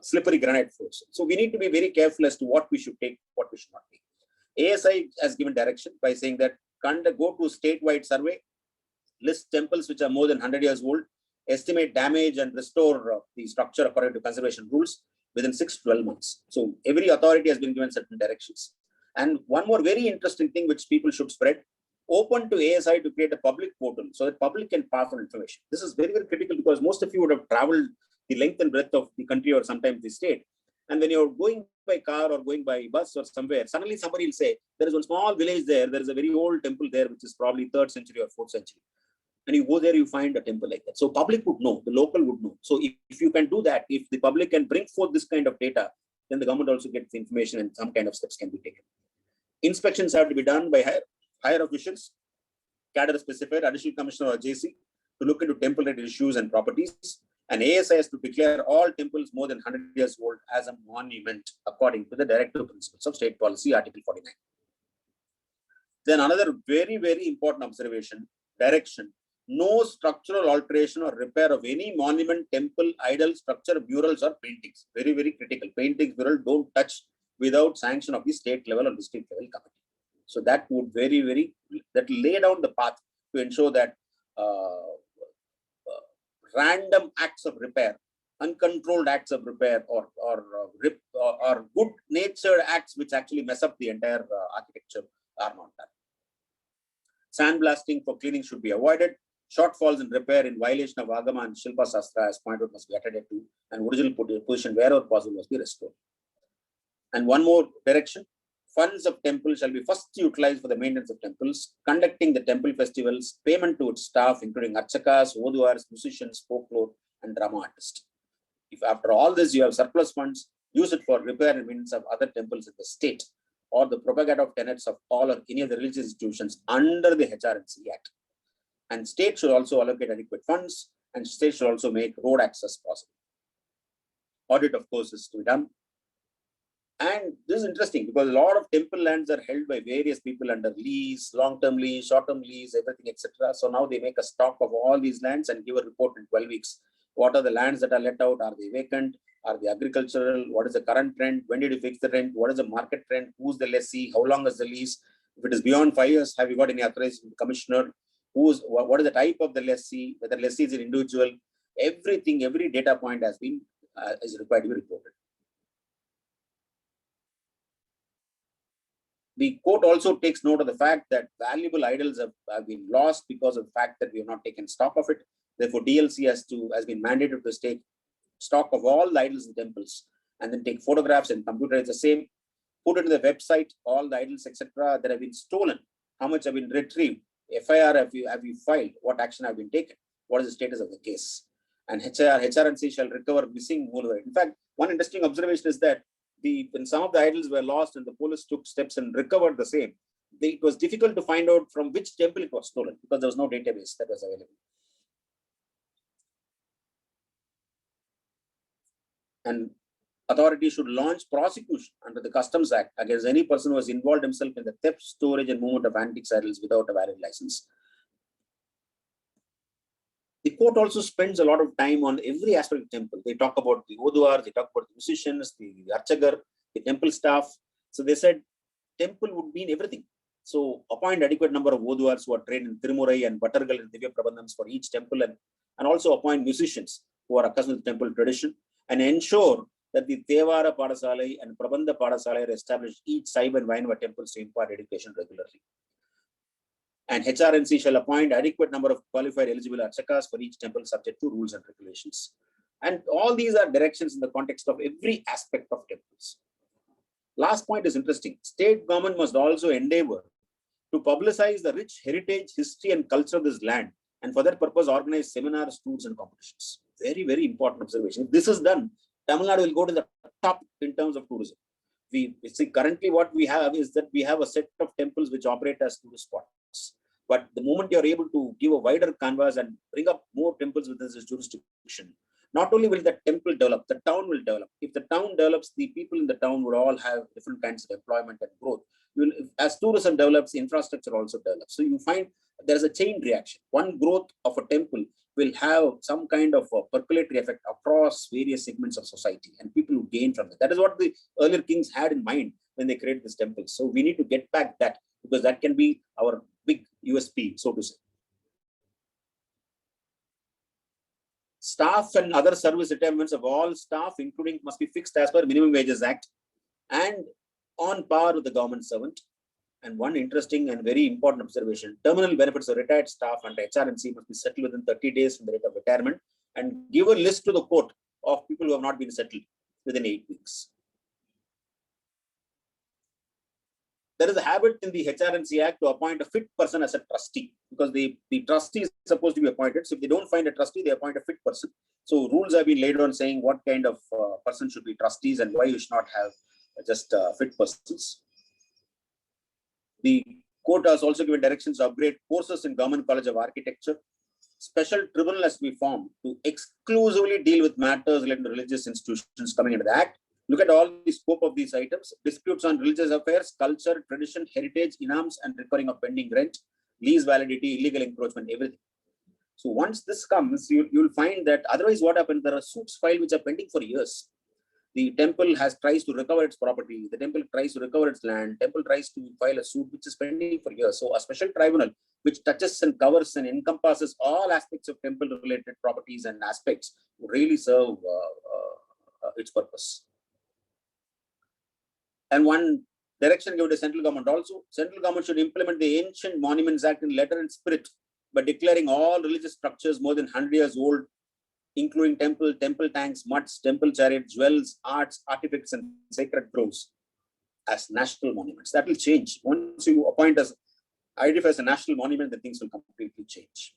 slippery granite floors. So we need to be very careful as to what we should take, what we should not take. ASI has given direction by saying that go to statewide survey, list temples which are more than 100 years old, estimate damage and restore the structure according to conservation rules within 6 to 12 months. So every authority has been given certain directions. And one more very interesting thing which people should spread, open to ASI to create a public portal so that public can pass on information. This is very, very critical, because most of you would have traveled the length and breadth of the country or sometimes the state. And when you're going by car or going by bus or somewhere, suddenly somebody will say, there is one small village there, there is a very old temple there, which is probably 3rd century or 4th century. And you go there, you find a temple like that. So public would know, the local would know. So if you can do that, if the public can bring forth this kind of data, then the government also gets the information and some kind of steps can be taken. Inspections have to be done by higher officials, cadre specified, additional commissioner or JC, to look into temple-related issues and properties. And ASI has to declare all temples more than 100 years old as a monument according to the Directive Principles of State Policy, Article 49. Then another very, very important observation, direction: no structural alteration or repair of any monument, temple, idol, structure, murals or paintings. Very, very critical. Paintings, murals don't touch without sanction of the state level or district level committee. So that would that lay down the path to ensure that random acts of repair, uncontrolled acts of repair, or good-natured acts which actually mess up the entire architecture are not done. Sandblasting for cleaning should be avoided. Shortfalls in repair in violation of Agama and Shilpa Sastra, as pointed out, must be attended to, and original position wherever possible must be restored. And one more direction: funds of temples shall be first utilized for the maintenance of temples, conducting the temple festivals, payment to its staff, including archakas, oduars, musicians, folklore, and drama artists. If after all this you have surplus funds, use it for repair and maintenance of other temples in the state, or the propaganda of tenets of all or any of the religious institutions under the HRNC Act. And state should also allocate adequate funds, and state should also make road access possible. Audit, of course, is to be done. And this is interesting because a lot of temple lands are held by various people under lease, long-term lease, short-term lease, everything, etc. So now they make a stock of all these lands and give a report in 12 weeks. What are the lands that are let out? Are they vacant? Are they agricultural? What is the current rent? When did you fix the rent? What is the market rent? Who's the lessee? How long is the lease? If it is beyond 5 years, have you got any authorization from the commissioner? What is the type of the lessee? Whether lessee is an individual? Everything, every data point has been is required to be reported. The court also takes note of the fact that valuable idols have been lost because of the fact that we have not taken stock of it. Therefore, DLC has been mandated to take stock of all the idols in temples and then take photographs and computerize the same, put it in the website, all the idols, etc. that have been stolen, how much have been retrieved, FIR have you filed, what action have been taken, what is the status of the case. And HRNC shall recover missing moolware. In fact, one interesting observation is that when some of the idols were lost and the police took steps and recovered the same, it was difficult to find out from which temple it was stolen because there was no database that was available. And authorities should launch prosecution under the Customs Act against any person who has involved himself in the theft, storage, and movement of antique idols without a valid license. The court also spends a lot of time on every aspect of the temple. They talk about the Oduar, they talk about the musicians, the Archagar, the temple staff. So they said temple would mean everything. So appoint adequate number of Oduars who are trained in Tirumurai and Bhattargal and Divya Prabandhams for each temple, and also appoint musicians who are accustomed to temple tradition, and ensure that the Tevara Padasalai and Prabandha Padasalai are established each Saiva and Vainava temples to impart education regularly. And HRNC shall appoint adequate number of qualified eligible archakas for each temple subject to rules and regulations. And all these are directions in the context of every aspect of temples. Last point is interesting. State government must also endeavor to publicize the rich heritage, history, and culture of this land, and for that purpose organize seminars, tours, and competitions. Very, very important observation. If this is done, Tamil Nadu will go to the top in terms of tourism. We see currently what we have is that we have a set of temples which operate as tourist spots. But the moment you're able to give a wider canvas and bring up more temples within this jurisdiction, not only will the temple develop, the town will develop. If the town develops, the people in the town would all have different kinds of employment and growth. As tourism develops, infrastructure also develops. So you find there's a chain reaction. One growth of a temple will have some kind of a percolatory effect across various segments of society, and people who gain from it. That is what the earlier kings had in mind when they created this temple. So we need to get back that, because that can be our big USP, so to say. Staff and other service retirements of all staff, including, must be fixed as per Minimum Wages Act and on par with the government servant. And one interesting and very important observation, terminal benefits of retired staff under HRNC must be settled within 30 days from the date of retirement, and give a list to the court of people who have not been settled within 8 weeks. There is a habit in the HRNC Act to appoint a fit person as a trustee, because the trustee is supposed to be appointed. So if they don't find a trustee, they appoint a fit person. So rules have been laid on saying what kind of person should be trustees and why you should not have just fit persons. The court has also given directions to upgrade courses in Government College of Architecture. Special tribunal has to be formed to exclusively deal with matters related to religious institutions coming into the Act. Look at all the scope of these items: disputes on religious affairs, culture, tradition, heritage, inams, and recurring of pending rent, lease validity, illegal encroachment, everything. So once this comes, you'll find that otherwise what happens, there are suits filed which are pending for years. The temple tries to recover its property, the temple tries to recover its land, temple tries to file a suit which is pending for years. So a special tribunal which touches and covers and encompasses all aspects of temple related properties and aspects would really serve its purpose. And one direction given to central government also, central government should implement the Ancient Monuments Act in letter and spirit by declaring all religious structures more than 100 years old, including temple tanks, mutts, temple chariots, jewels, arts, artifacts, and sacred groves as national monuments. That will change. Once you appoint as identify as a national monument, the things will completely change.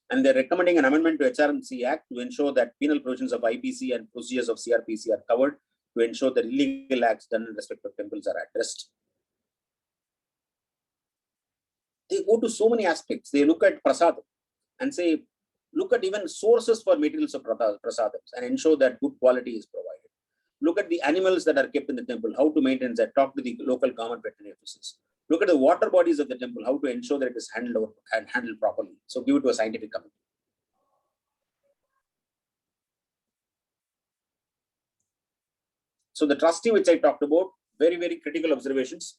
And they're recommending an amendment to HRNC Act to ensure that penal provisions of IPC and procedures of CRPC are covered to ensure that illegal acts done in respect of temples are addressed. They go to so many aspects. They look at prasadam and say, look at even sources for materials of prasadams and ensure that good quality is provided. Look at the animals that are kept in the temple, how to maintain that, talk to the local government veterinary officers. Look at the water bodies of the temple, how to ensure that it is handled properly. So give it to a scientific committee. So the trustee, which I talked about, very, very critical observations.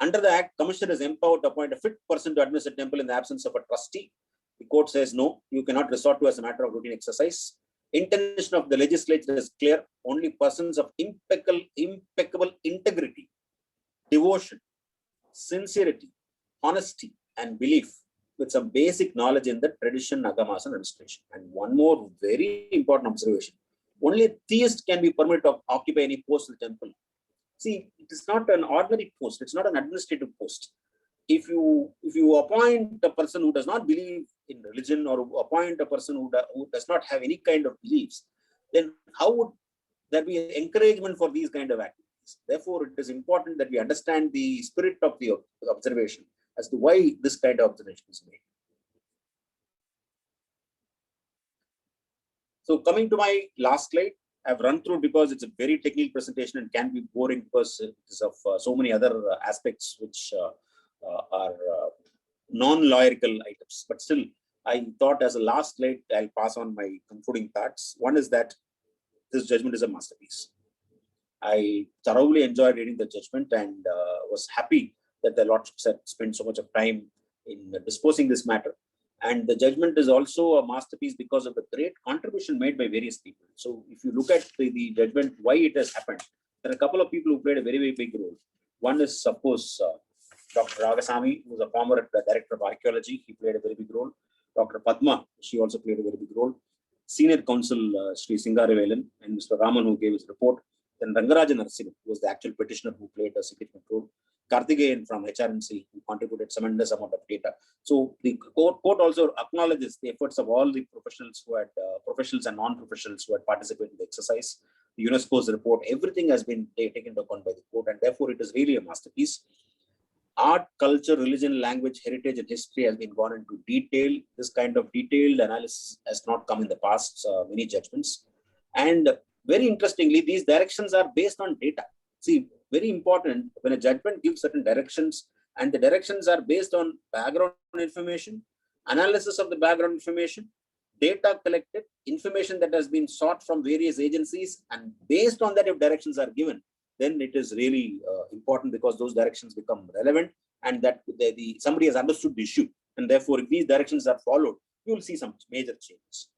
Under the Act, Commissioner is empowered to appoint a fit person to administer the temple in the absence of a trustee. The court says no, you cannot resort to as a matter of routine exercise. Intention of the legislature is clear. Only persons of impeccable integrity, devotion, sincerity, honesty, and belief with some basic knowledge in the tradition, agamas, and administration. And one more very important observation. Only a theist can be permitted to occupy any post in the temple. See, it is not an ordinary post. It's not an administrative post. If you appoint a person who does not believe in religion, or appoint a person who does not have any kind of beliefs, then how would there be an encouragement for these kind of activities? Therefore, it is important that we understand the spirit of the observation as to why this kind of observation is made. So coming to my last slide, I've run through because it's a very technical presentation and can be boring because it is of so many other aspects which are non-lawyerical items. But still, I thought as a last slide, I'll pass on my concluding thoughts. One is that this judgment is a masterpiece. I thoroughly enjoyed reading the judgment and was happy that the Lordship spent so much of time in disposing this matter. And the judgment is also a masterpiece because of the great contribution made by various people. So if you look at the judgment, why it has happened, there are a couple of people who played a very, very big role. One is, of course, Dr. Ragasamy, who was a former director of archaeology. He played a very big role. Dr. Padma, she also played a very big role. Senior counsel, Sri Singaravelan, and Mr. Raman, who gave his report. Then Rangarajan Narasimhan, who was the actual petitioner who played a significant role. Karthikeyan from HRNC, who contributed tremendous amount of data. So the court also acknowledges the efforts of all the professionals who had, professionals and non-professionals who had participated in the exercise. The UNESCO's report, everything has been taken into account by the court, and therefore it is really a masterpiece. Art, culture, religion, language, heritage, and history has been gone into detail. This kind of detailed analysis has not come in the past, many judgments. And very interestingly, these directions are based on data. See, very important, when a judgment gives certain directions, and the directions are based on background information, analysis of the background information, data collected, information that has been sought from various agencies, and based on that, if directions are given, then it is really important because those directions become relevant, and that somebody has understood the issue. And therefore, if these directions are followed, you will see some major changes.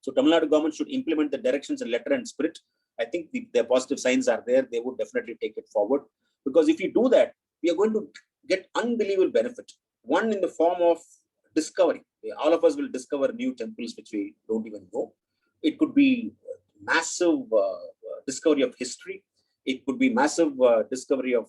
So Tamil Nadu government should implement the directions in letter and spirit. I think the positive signs are there. They would definitely take it forward, because if we do that, we are going to get unbelievable benefit. One, in the form of discovery. All of us will discover new temples which we don't even know. It could be massive discovery of history. It could be massive discovery of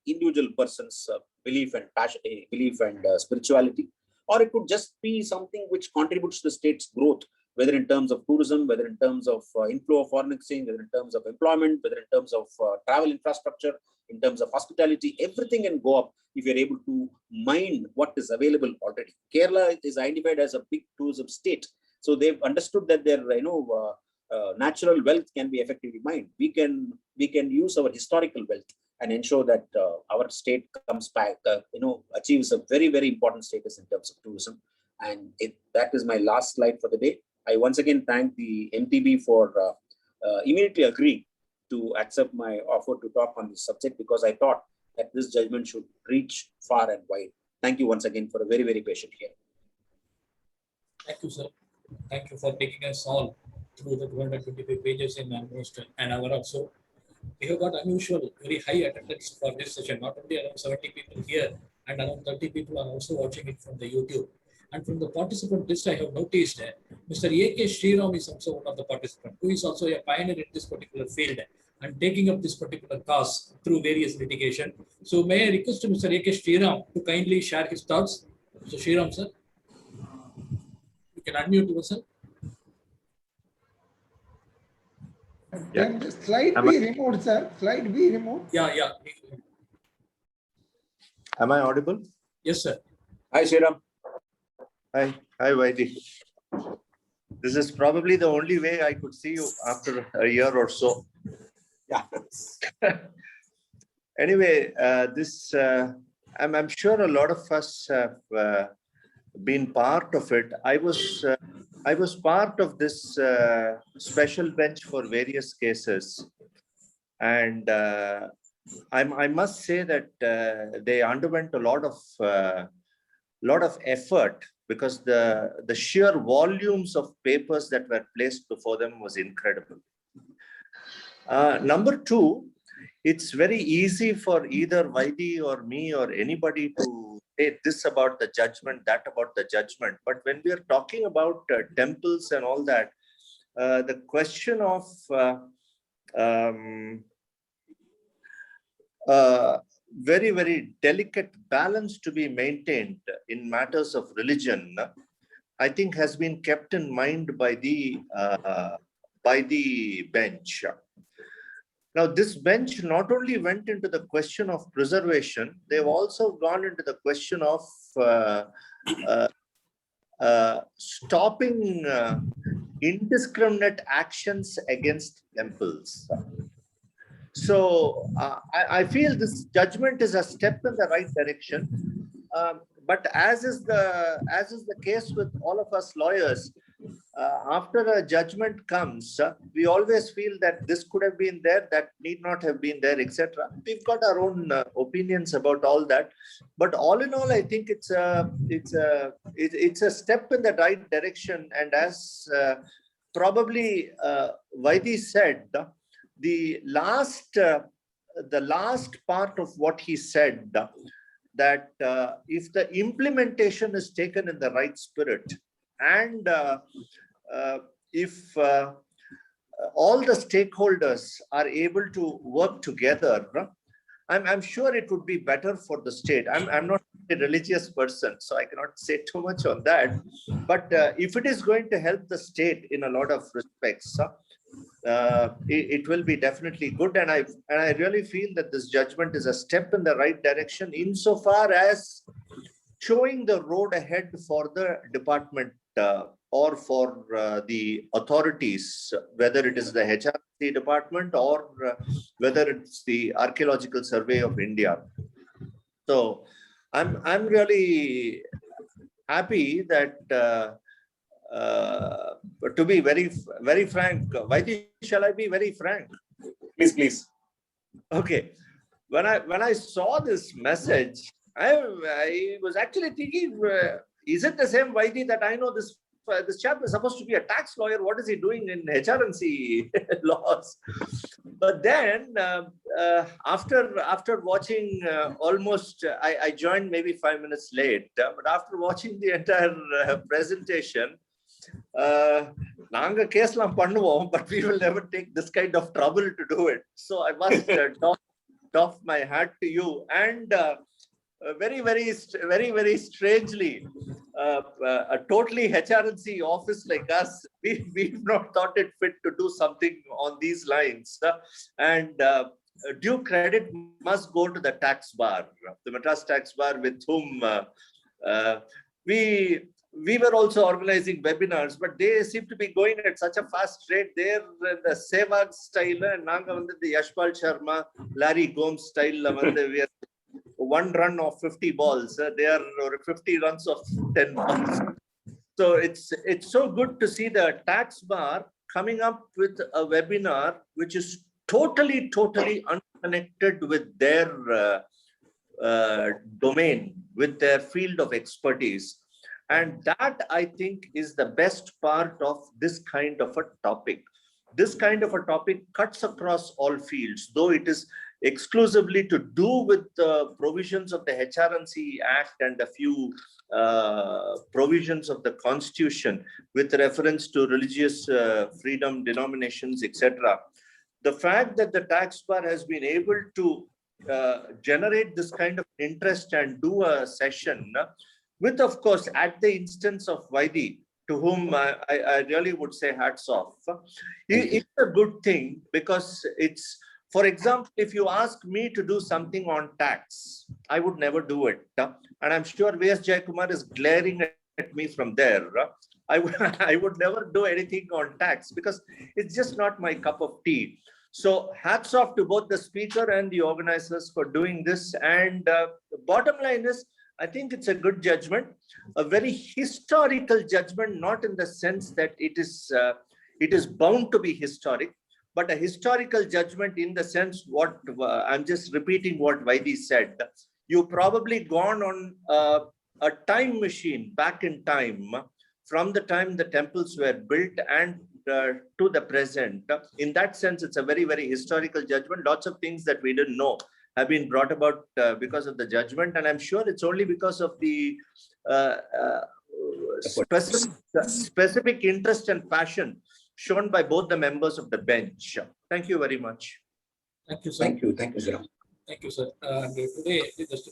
individual persons' belief and passion, belief and spirituality, or it could just be something which contributes to the state's growth, whether in terms of tourism, whether in terms of inflow of foreign exchange, whether in terms of employment, whether in terms of travel infrastructure, in terms of hospitality. Everything can go up if you're able to mine what is available already. Kerala is identified as a big tourism state, so they've understood that their natural wealth can be effectively mined. We can use our historical wealth and ensure that our state comes back, achieves a very, very important status in terms of tourism. And that is my last slide for the day. I once again thank the MTB for immediately agreeing to accept my offer to talk on this subject, because I thought that this judgment should reach far and wide. Thank you once again for a very, very patient hearing. Thank you, sir. Thank you for taking us all through the 225 pages in almost an hour or so. We have got unusual, very high attendance for this session. Not only around 70 people here, and around 30 people are also watching it from the YouTube. And from the participant list, I have noticed Mr. A.K. Sriram is also one of the participants, who is also a pioneer in this particular field and taking up this particular cause through various litigation. So may I request Mr. A.K. Sriram to kindly share his thoughts. Mr. Sriram, sir, you can unmute yourself. Yeah. Can the slide be removed, sir? Slide be removed? Yeah. Am I audible? Yes, sir. Hi, Sriram. Hi, Vaidhi. This is probably the only way I could see you after a year or so. Yeah. Anyway, I'm sure a lot of us have been part of it. I was part of this special bench for various cases, and I must say that they underwent a lot of effort, because the sheer volumes of papers that were placed before them was incredible. Number two, it's very easy for either Vaidhi or me or anybody to say this about the judgment, that about the judgment. But when we are talking about temples and all that, the question of very, very delicate balance to be maintained in matters of religion, I think has been kept in mind by the bench. Now, this bench not only went into the question of preservation, they've also gone into the question of stopping indiscriminate actions against temples. So I feel this judgment is a step in the right direction. But as is the case with all of us lawyers, after a judgment comes, we always feel that this could have been there, that need not have been there, etc. We've got our own opinions about all that, but all in all, I think it's a step in the right direction. And as probably Vaidhi said, the last part of what he said, that if the implementation is taken in the right spirit, and if all the stakeholders are able to work together, I'm sure it would be better for the state. I'm not a religious person, so I cannot say too much on that. But if it is going to help the state in a lot of respects, it will be definitely good. And I really feel that this judgment is a step in the right direction, insofar as showing the road ahead for the department or for the authorities, whether it is the HRC department or whether it's the Archaeological Survey of India. So I'm really happy that, to be very, very frank, Vaidhi, shall I be very frank? Please. Okay. When I saw this message, I was actually thinking, is it the same Vaidhi that I know? This chap is supposed to be a tax lawyer. What is he doing in HR&C laws? But then after watching almost, I joined maybe 5 minutes late, but after watching the entire presentation, Nanga case lam pannuvom, but we will never take this kind of trouble to do it. So I must doff my hat to you. And very, very strangely, a totally HR&C office like us, we've not thought it fit to do something on these lines. And due credit must go to the tax bar, the Madras tax bar, with whom we were also organizing webinars, but they seem to be going at such a fast rate. They're the Sehwag style, and Nanga the Yashpal Sharma, Larry Gomes style. We are one run of 50 balls. They are 50 runs of 10 balls. So it's so good to see the tax bar coming up with a webinar which is totally unconnected with their domain, with their field of expertise. And that, I think, is the best part of this kind of a topic. This kind of a topic cuts across all fields, though it is exclusively to do with the provisions of the HR&C Act and a few provisions of the Constitution with reference to religious freedom, denominations, etc. The fact that the tax bar has been able to generate this kind of interest and do a session with, of course, at the instance of Vaidhi, to whom I really would say hats off. It's a good thing because it's, for example, if you ask me to do something on tax, I would never do it. And I'm sure V.S. Jayakumar is glaring at me from there. I would never do anything on tax because it's just not my cup of tea. So hats off to both the speaker and the organizers for doing this. And the bottom line is, I think it's a good judgment, a very historical judgment, not in the sense that it is bound to be historic, but a historical judgment in the sense what I'm just repeating what Vaidhi said. You probably gone on a time machine back in time from the time the temples were built and to the present. In that sense, it's a very, very historical judgment. Lots of things that we didn't know have been brought about because of the judgment. And I'm sure it's only because of the specific interest and passion shown by both the members of the bench. Thank you very much. Thank you, sir. Thank you. Thank you, sir. Thank you, sir. Today, just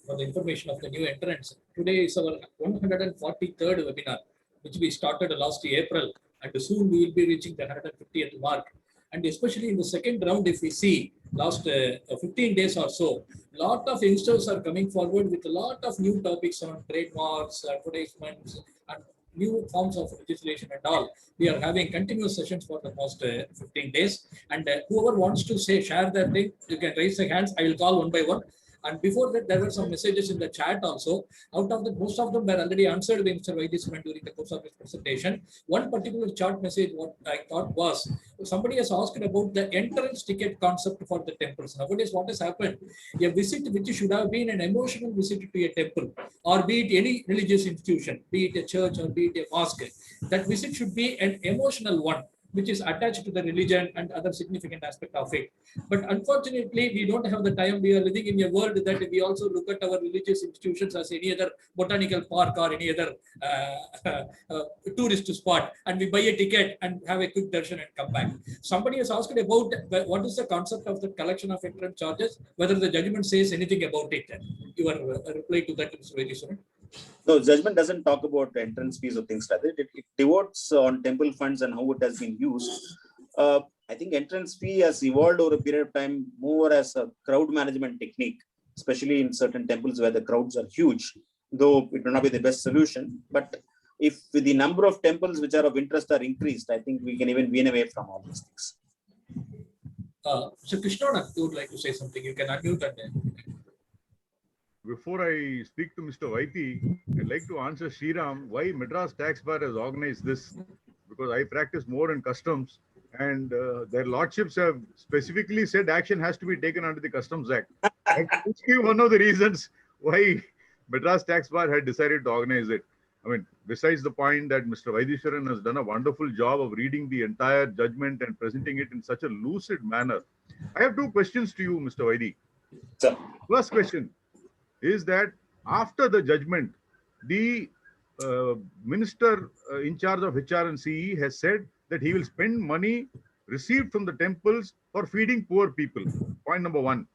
for the information of the new entrants, today is our 143rd webinar, which we started last April, and soon we will be reaching the 150th mark. And especially in the second round, if we see last 15 days or so, a lot of youngsters are coming forward with a lot of new topics on trademarks, advertisements, and new forms of legislation and all. We are having continuous sessions for the past 15 days. And whoever wants to share their thing, you can raise their hands. I will call one by one. And before that, there were some messages in the chat also. Out of the most of them were already answered by Mr. Vaidheeswaran during the course of his presentation. One particular chat message, what I thought was, somebody has asked about the entrance ticket concept for the temples. Nowadays, what has happened? A visit which should have been an emotional visit to a temple, or be it any religious institution, be it a church or be it a mosque, that visit should be an emotional one, which is attached to the religion and other significant aspect of it. But unfortunately, we don't have the time. We are living in a world that we also look at our religious institutions as any other botanical park or any other tourist spot, and we buy a ticket and have a quick darshan and come back. Somebody has asked about what is the concept of the collection of entrance charges, whether the judgment says anything about it. Your reply to that is very soon. No, judgment doesn't talk about entrance fees or things like that. It devotes on temple funds and how it has been used. I think entrance fee has evolved over a period of time more as a crowd management technique, especially in certain temples where the crowds are huge, though it may not be the best solution. But if the number of temples which are of interest are increased, I think we can even wean away from all these things. So Krishna, you would like to say something? You can unmute that. Before I speak to Mr. Vaiti, I'd like to answer Sriram why Madras Tax Bar has organized this, because I practice more in customs, and their lordships have specifically said action has to be taken under the Customs Act. I can give one of the reasons why Madras Tax Bar had decided to organize it. I mean, besides the point that Mr. Vaidheeswaran has done a wonderful job of reading the entire judgment and presenting it in such a lucid manner. I have two questions to you, Mr. Vaidhi. Sir. First question is that after the judgment, the minister in charge of HR and CE has said that he will spend money received from the temples for feeding poor people. Point number one.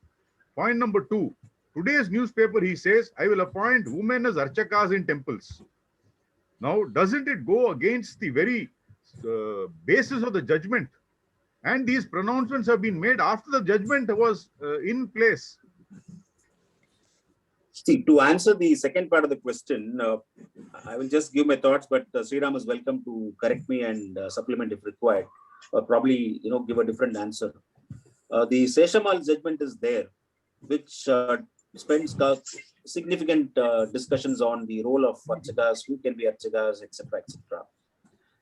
Point number two, today's newspaper, he says, I will appoint women as archakas in temples. Now, doesn't it go against the very basis of the judgment? And these pronouncements have been made after the judgment was in place. See, to answer the second part of the question, I will just give my thoughts, but Sriram is welcome to correct me and supplement if required, or probably give a different answer. The Seshamal judgment is there, which spends significant discussions on the role of archakas, who can be archakas, etc., etc.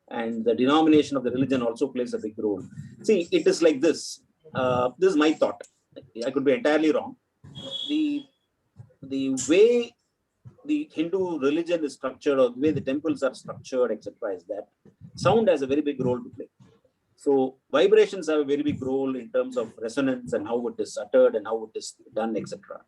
And the denomination of the religion also plays a big role. See, it is like this. This is my thought. I could be entirely wrong. The way the Hindu religion is structured, or the way the temples are structured, etc., is that sound has a very big role to play. So vibrations have a very big role in terms of resonance and how it is uttered and how it is done, etc.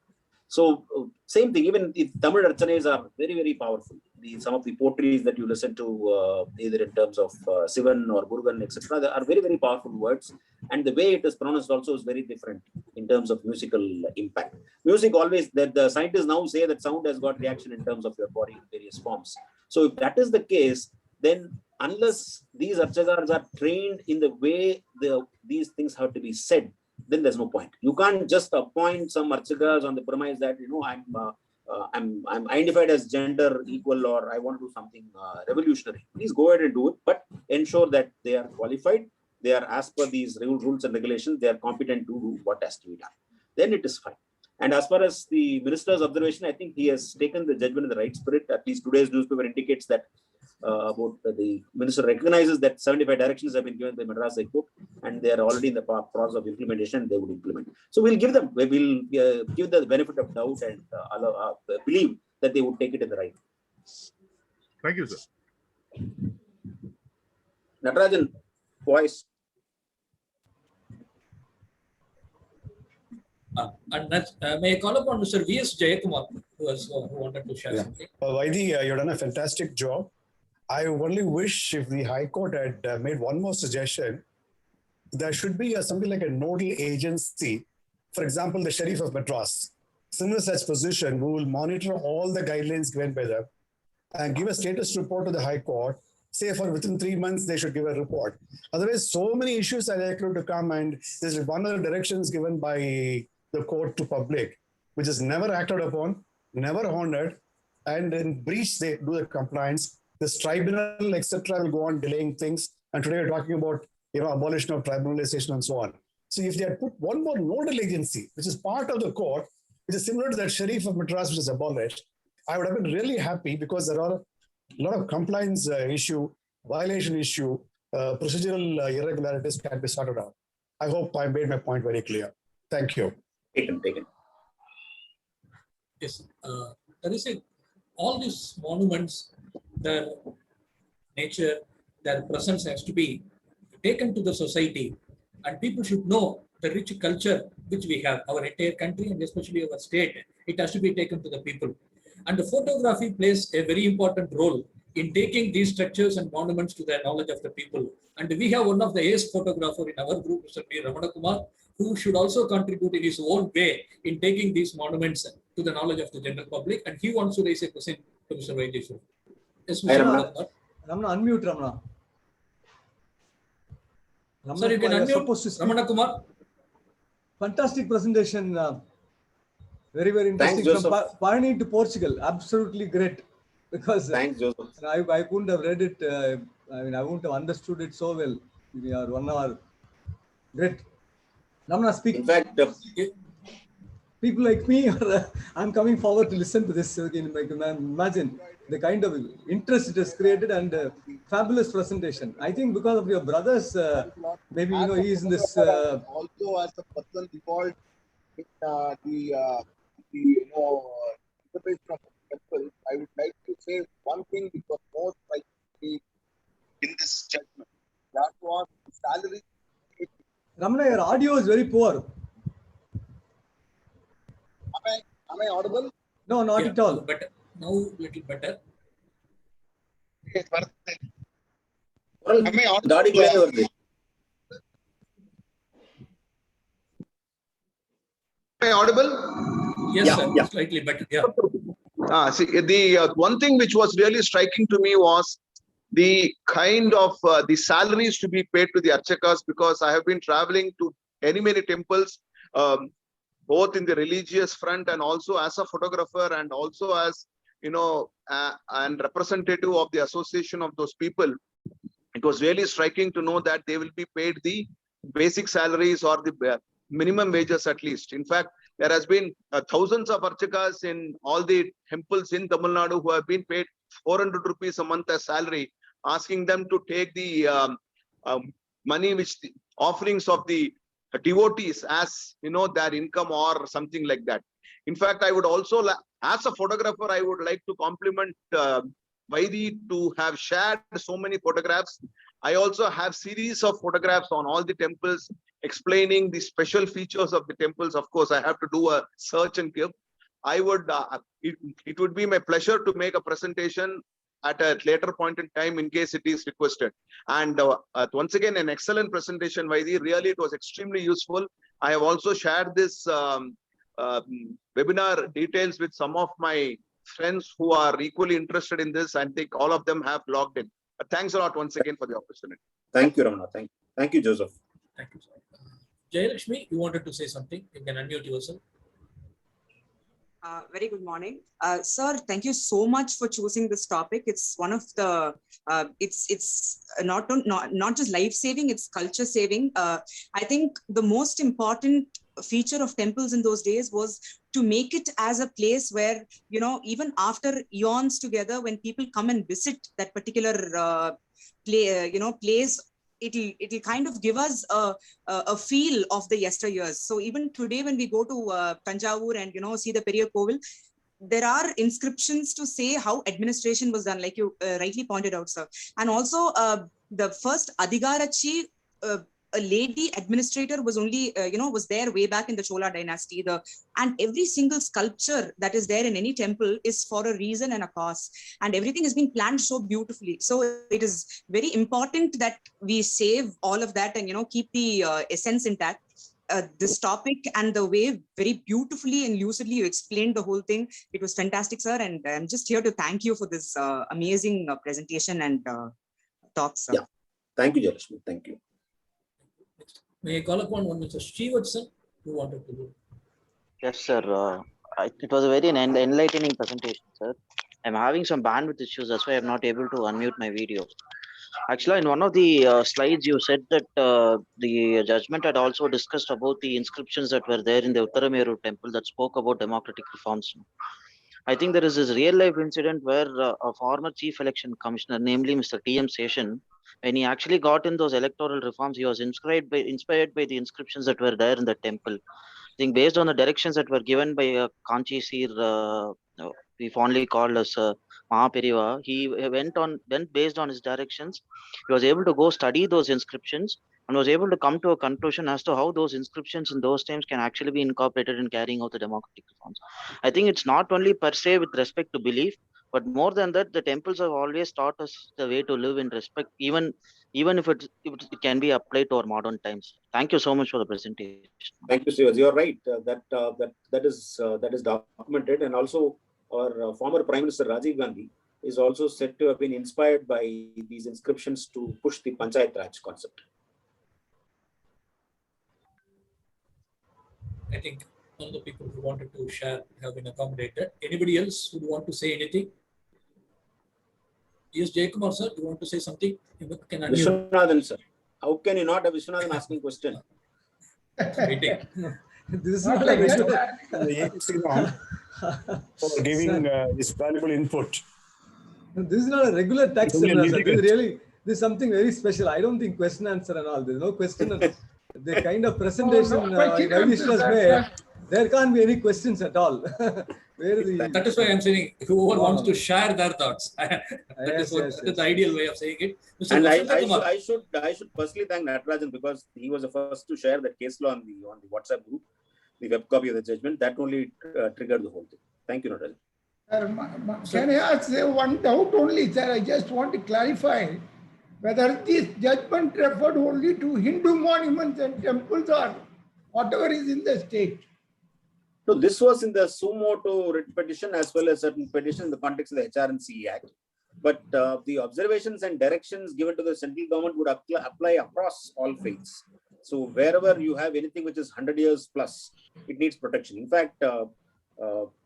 So same thing, even if Tamil Archanas are very, very powerful. Some of the poetries that you listen to, either in terms of Sivan or Murugan, etc., they are very, very powerful words. And the way it is pronounced also is very different in terms of musical impact. Music always, that the scientists now say that sound has got reaction in terms of your body in various forms. So if that is the case, then unless these archagars are trained in the way these things have to be said, then there's no point. You can't just appoint some archagars on the premise that, I'm identified as gender equal, or I want to do something revolutionary. Please go ahead and do it, but ensure that they are qualified, they are as per these rules and regulations, they are competent to do what has to be done. Then it is fine. And as far as the minister's observation, I think he has taken the judgment in the right spirit. At least today's newspaper indicates that the minister recognizes that 75 directions have been given by Madras High Court, and they are already in the process of implementation. They would implement. So we'll give them, give the benefit of doubt and believe that they would take it in the right. Thank you, sir. Natarajan, voice. And may I call upon Mr. V.S. Jayakumar, who wanted to share something? Vaidhi, you've done a fantastic job. I only wish if the High Court had made one more suggestion, there should be something like a nodal agency. For example, the Sheriff of Madras, similar such position, who will monitor all the guidelines given by them and give a status report to the High Court. Say for within 3 months, they should give a report. Otherwise, so many issues are likely to come, and there's one of the directions given by the court to public, which is never acted upon, never honored, and in breach, they do the compliance. This tribunal, etc., will go on delaying things. And today we're talking about, abolition of tribunalization and so on. So if they had put one more nodal agency, which is part of the court, which is similar to that Sheriff of Madras, which is abolished, I would have been really happy, because there are a lot of compliance issue, violation issue, procedural irregularities can be sorted out. I hope I made my point very clear. Thank you. Taken. Yes, there is all these monuments, their nature, their presence has to be taken to the society, and people should know the rich culture which we have, our entire country and especially our state. It has to be taken to the people. And the photography plays a very important role in taking these structures and monuments to the knowledge of the people. And we have one of the ace photographer in our group, Mr. P. Ramana Kumar, who should also contribute in his own way in taking these monuments to the knowledge of the general public. And he wants to raise a question to Mr. Vaitheeswaran. Yes, Mr. Ramana, unmute Ramana. Sir, you can unmute Ramana Kumar. Fantastic presentation. Very, very interesting. Thanks, from Pioneer to Portugal. Absolutely great. Because Thanks, Joseph. I couldn't have read it. I wouldn't have understood it so well. We are 1 hour. Great. Ramana, speak. In fact, people like me, I'm coming forward to listen to this. Imagine the kind of interest it has created, and fabulous presentation. I think because of your brothers, maybe he is in this. Also, as a person involved in the interpretation of temple, I would like to say one thing which was most likely in this judgment. That was salary. Ramana, your audio is very poor. Am I audible? No, not at all. But now a little better. Am I audible? Am I audible? Yes, sir. Slightly better. Yeah. See, the one thing which was really striking to me was the kind of the salaries to be paid to the archakas, because I have been traveling to many temples, both in the religious front and also as a photographer, and also as and representative of the association of those people. It was really striking to know that they will be paid the basic salaries or the minimum wages at least. In fact, there has been thousands of archakas in all the temples in Tamil Nadu who have been paid 400 rupees a month as salary, asking them to take the money which the offerings of the devotees as their income or something like that. In fact, I would also, as a photographer, I would like to compliment Vaidhi to have shared so many photographs. I also have series of photographs on all the temples explaining the special features of the temples. Of course, I have to do a search and give. I would, it would be my pleasure to make a presentation at a later point in time in case it is requested. And once again, an excellent presentation, Vaidhi. Really, it was extremely useful. I have also shared this webinar details with some of my friends who are equally interested in this. I think all of them have logged in. Thanks a lot once again for the opportunity. Thank you, Ramana. Thank you, Joseph. Thank you, sir. Jayalakshmi, you wanted to say something? You can unmute yourself. Very good morning. Sir, thank you so much for choosing this topic. It's one of the, it's not just life-saving, it's culture-saving. I think the most important feature of temples in those days was to make it as a place where, you know, even after eons together, when people come and visit that particular place, it'll kind of give us a feel of the yesteryears. So even today, when we go to Tanjavur and, you know, see the Periya Kovil, there are inscriptions to say how administration was done, like you rightly pointed out, sir. And also the first Adhigarachi, a lady administrator was only, was there way back in the Chola dynasty. And every single sculpture that is there in any temple is for a reason and a cause. And everything has been planned so beautifully. So it is very important that we save all of that and, you know, keep the essence intact. This topic and the way very beautifully and lucidly you explained the whole thing. It was fantastic, sir. And I'm just here to thank you for this amazing presentation and talks, sir. Yeah. Thank you, Jayalakshmi. Thank you. May I call upon one Mr. Srivatsan who wanted to do? Yes, sir. It was a very enlightening presentation, sir. I'm having some bandwidth issues. That's why I'm not able to unmute my video. Actually, in one of the slides, you said that the judgment had also discussed about the inscriptions that were there in the Uttarameru temple that spoke about democratic reforms. I think there is this real life incident where a former chief election commissioner, namely Mr. T.M. Seshan, when he actually got in those electoral reforms, he was inspired by the inscriptions that were there in the temple. I think based on the directions that were given by Kanchi Sir, we fondly called as Mahaperiva, he went based on his directions. He was able to go study those inscriptions and was able to come to a conclusion as to how those inscriptions in those times can actually be incorporated in carrying out the democratic reforms. I think it's not only per se with respect to belief, but more than that, the temples have always taught us the way to live in respect, even if it can be applied to our modern times. Thank you so much for the presentation. Thank you, Srivas. You're right. That is documented, and also our former Prime Minister Rajiv Gandhi is also said to have been inspired by these inscriptions to push the Panchayat Raj concept. I think all the people who wanted to share have been accommodated. Anybody else who want to say anything? Yes, Jayakumar sir, you want to say something? You can unmute. Vishwanathan sir, how can you not have Vishwanathan asking question? Waiting. This is not like for giving this valuable input. This is not a regular tax seminar, sir. This is something very special. I don't think question answer and all. There's no question. The kind of presentation Vaidheeswaran has made, there can't be any questions at all. That is why I'm saying whoever wants to share their thoughts. That is the ideal way of saying it. Mr. And I should personally thank Natarajan because he was the first to share that case law on the WhatsApp group, the web copy of the judgment. That only triggered the whole thing. Thank you, Natarajan. Can I ask one doubt only, sir? I just want to clarify whether this judgment referred only to Hindu monuments and temples or whatever is in the state. So this was in the sumo to writ petition as well as certain petition in the context of the HRNCE Act. But the observations and directions given to the central government would apply across all faiths. So wherever you have anything which is 100 years plus, it needs protection. In fact,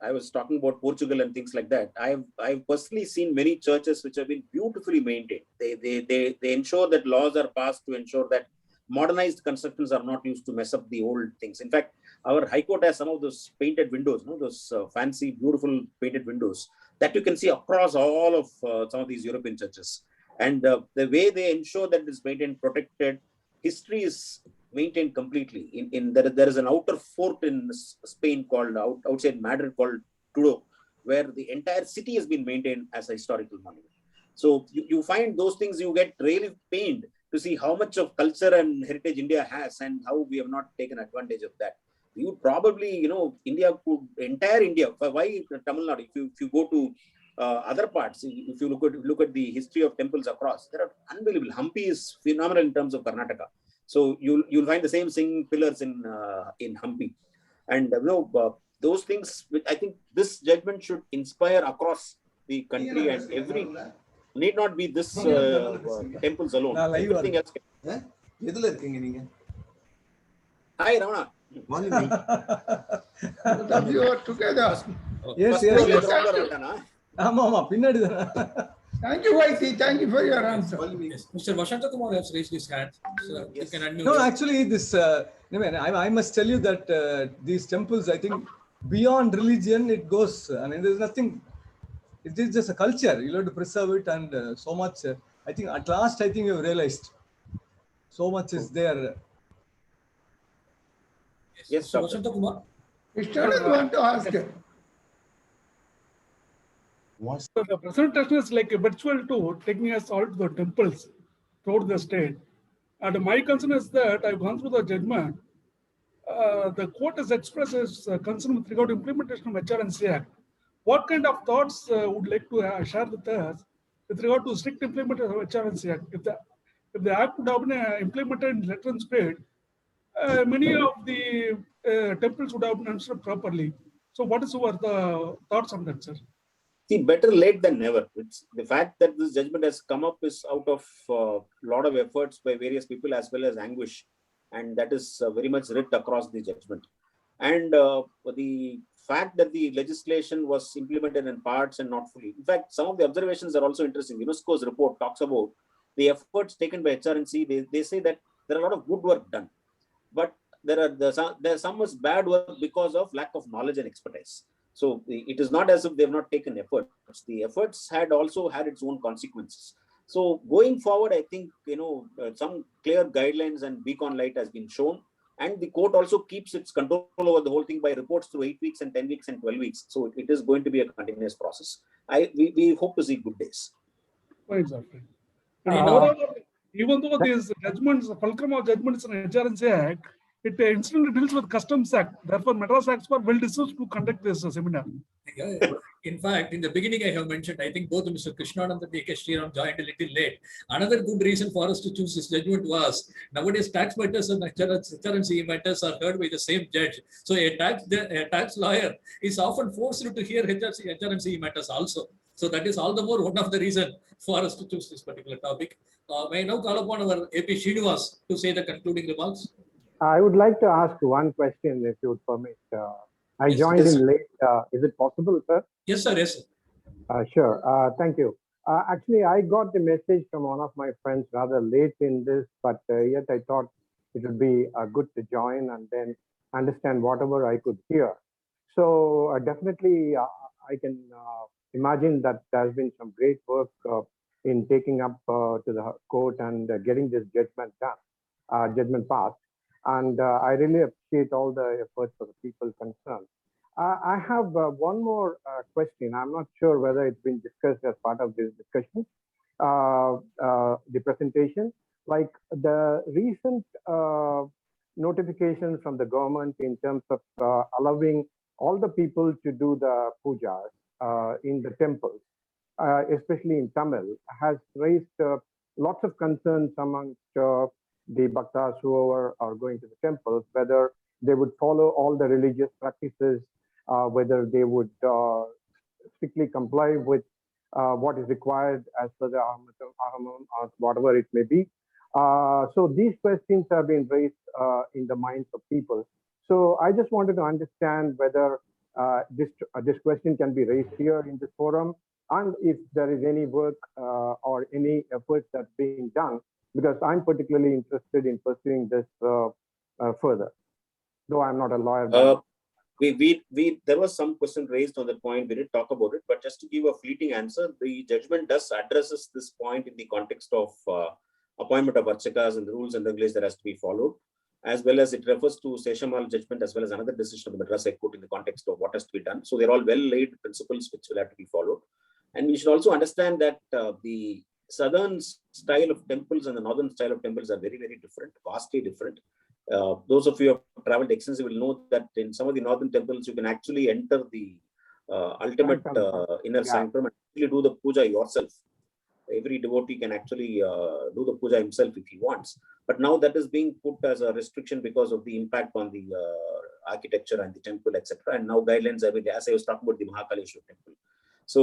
I was talking about Portugal and things like that. I've personally seen many churches which have been beautifully maintained. They ensure that laws are passed to ensure that modernized constructions are not used to mess up the old things. In fact, our High Court has some of those painted windows, those fancy, beautiful painted windows that you can see across all of some of these European churches. And the way they ensure that it is maintained, protected, history is maintained completely. There is an outer fort in Spain called outside Madrid called TRUSTEE, where the entire city has been maintained as a historical monument. So you find those things, you get really pained to see how much of culture and heritage India has and how we have not taken advantage of that. You would probably, India could, entire India, why Tamil Nadu? If you go to other parts, if you look at the history of temples across, there are unbelievable. Hampi is phenomenal in terms of Karnataka. So you'll find the same singing pillars in Hampi. And those things, I think this judgment should inspire across the country and need not be this temples alone. Everything else can. Hi, Ravana. Both of you are together. Yes, First yes, floor yes. ground floor vandana. ஆமா ஆமா பின்னாடி தானே. Thank you, Vaiti. Thank you for your answer. Yes. Mr. Vashanta Kumar has raised his hand. So you can unmute. No, actually, this. I must tell you that these temples, I think, beyond religion, it goes. I mean, there's nothing. It is just a culture. You have to preserve it, and so much. I think at last, I think you've realized so much is there. Yes, Mr. Doctor. Vashanta Kumar. Krishnan want to ask. So the presentation is like a virtual tour taking us all to the temples throughout the state. And my concern is that I've gone through the judgment. The court has expressed its concern with regard to implementation of HRNC Act. What kind of thoughts would like to share with us with regard to strict implementation of HRNC Act? If the act would have been implemented in letter and spirit, many of the temples would have been understood properly. So what is your thoughts on that, sir? See, better late than never. It's the fact that this judgment has come up is out of a lot of efforts by various people as well as anguish, and that is very much writ across the judgment. And the fact that the legislation was implemented in parts and not fully. In fact, some of the observations are also interesting. UNESCO's report talks about the efforts taken by HRNC. They say that there are a lot of good work done, but there's some was bad work because of lack of knowledge and expertise. So it is not as if they have not taken efforts. The efforts had also had its own consequences. So going forward, I think, some clear guidelines and beacon light has been shown. And the court also keeps its control over the whole thing by reports through 8 weeks and 10 weeks and 12 weeks. So it is going to be a continuous process. We hope to see good days. Exactly. And moreover, even though these judgments, fulcrum of judgments in HRNC Act, it incidentally deals with Customs Act. Therefore, Madras HC were well deserved to conduct this seminar. In fact, in the beginning, I have mentioned, I think both Mr. Krishnan and the K. Sriram joined a little late. Another good reason for us to choose this judgment was nowadays tax matters and HRNC matters are heard by the same judge. So a tax lawyer is often forced to hear HRNC matters also. So that is all the more one of the reason for us to choose this particular topic. May I now call upon our AP Srinivas to say the concluding remarks. I would like to ask one question, if you would permit. I joined in late. Is it possible, sir? Yes, sir. Yes, sir. Sure. Thank you. Actually, I got the message from one of my friends rather late in this, but yet I thought it would be good to join and then understand whatever I could hear. So definitely, I can imagine that there's been some great work in taking up to the court and getting this judgment done, judgment passed. And I really appreciate all the efforts of the people concerned. I have one more question. I'm not sure whether it's been discussed as part of this discussion, the presentation. Like the recent notification from the government in terms of allowing all the people to do the pujas in the temples, especially in Tamil, has raised lots of concerns amongst the bhaktas who are going to the temples, whether they would follow all the religious practices, whether they would strictly comply with what is required as per the aham or whatever it may be. So these questions have been raised in the minds of people. So I just wanted to understand whether this question can be raised here in this forum, and if there is any work or any efforts that's being done, because I'm particularly interested in pursuing this further, though I'm not a lawyer. There was some question raised on that point. We did talk about it, but just to give a fleeting answer, the judgment does addresses this point in the context of appointment of archakas and the rules and regulations that has to be followed, as well as it refers to Seshamal judgment as well as another decision of the Madras High Court in the context of what has to be done. So they're all well-laid principles which will have to be followed. And we should also understand that the southern style of temples and the northern style of temples are very, very different, vastly different. Those of you who have traveled extensively will know that in some of the northern temples, you can actually enter the ultimate inner sanctum and actually do the puja yourself. Every devotee can actually do the puja himself if he wants. But now that is being put as a restriction because of the impact on the architecture and the temple, etc. And now guidelines are, as I was talking about the Mahakaleshwar temple. So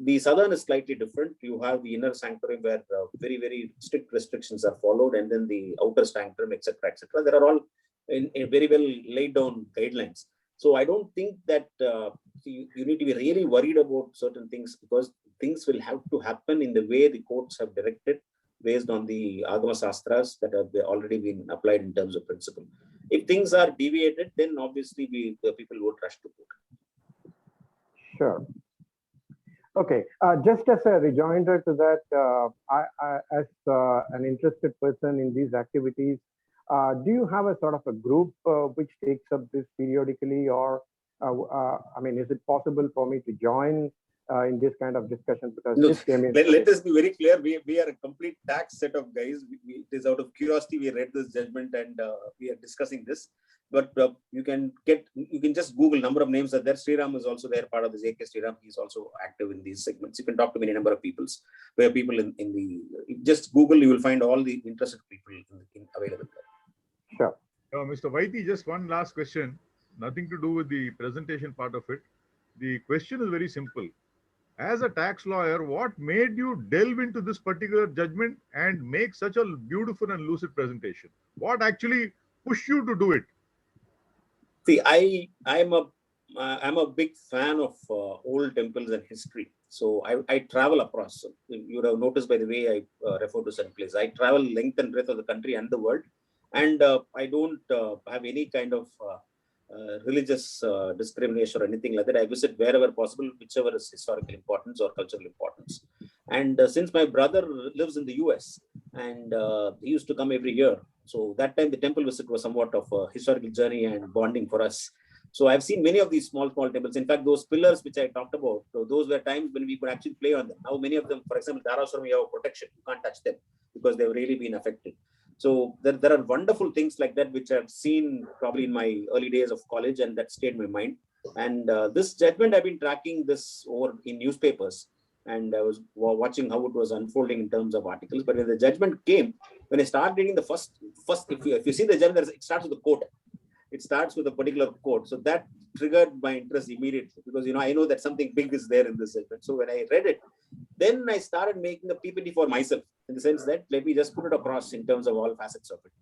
the southern is slightly different. You have the inner sanctuary where very, very strict restrictions are followed, and then the outer sanctuary, etc., etc. There are all in very well laid down guidelines. So I don't think that you need to be really worried about certain things, because things will have to happen in the way the courts have directed, based on the Agama Sastras that have already been applied in terms of principle. If things are deviated, then obviously the people would rush to court. Sure. Okay, just as a rejoinder to that, I as an interested person in these activities, do you have a sort of a group which takes up this periodically, or I mean, is it possible for me to join in this kind of discussion? Because no, this came in. let us be very clear. We are a complete tax set of guys. It is out of curiosity we read this judgment, and we are discussing this. But you can just Google number of names are there. Sriram is also there, part of this AK Sriram. He's also active in these segments. You can talk to many number of peoples. Where people in the just Google, you will find all the interested people available there. Sure. Mr. Vaithee, just one last question. Nothing to do with the presentation part of it. The question is very simple. As a tax lawyer, what made you delve into this particular judgment and make such a beautiful and lucid presentation? What actually pushed you to do it? See, I'm a big fan of old temples and history. So I travel across. You would have noticed by the way I refer to certain places. I travel length and breadth of the country and the world, and I don't have any kind of religious discrimination or anything like that. I visit wherever possible, whichever is historical importance or cultural importance. And since my brother lives in the US, and he used to come every year, so that time the temple visit was somewhat of a historical journey and bonding for us. So I've seen many of these small temples. In fact, those pillars which I talked about, so those were times when we could actually play on them. Now many of them, for example, Dharaswaram, you have protection. You can't touch them because they've really been affected. So there are wonderful things like that which I've seen probably in my early days of college, and that stayed in my mind. And this judgment, I've been tracking this over in newspapers, and I was watching how it was unfolding in terms of articles. But when the judgment came, when I started reading the first, if you see the judgment, it starts with the quote. It starts with a particular quote. So that triggered my interest immediately, because I know that something big is there in this judgment. So when I read it, then I started making a PPT for myself, in the sense that let me just put it across in terms of all facets of it.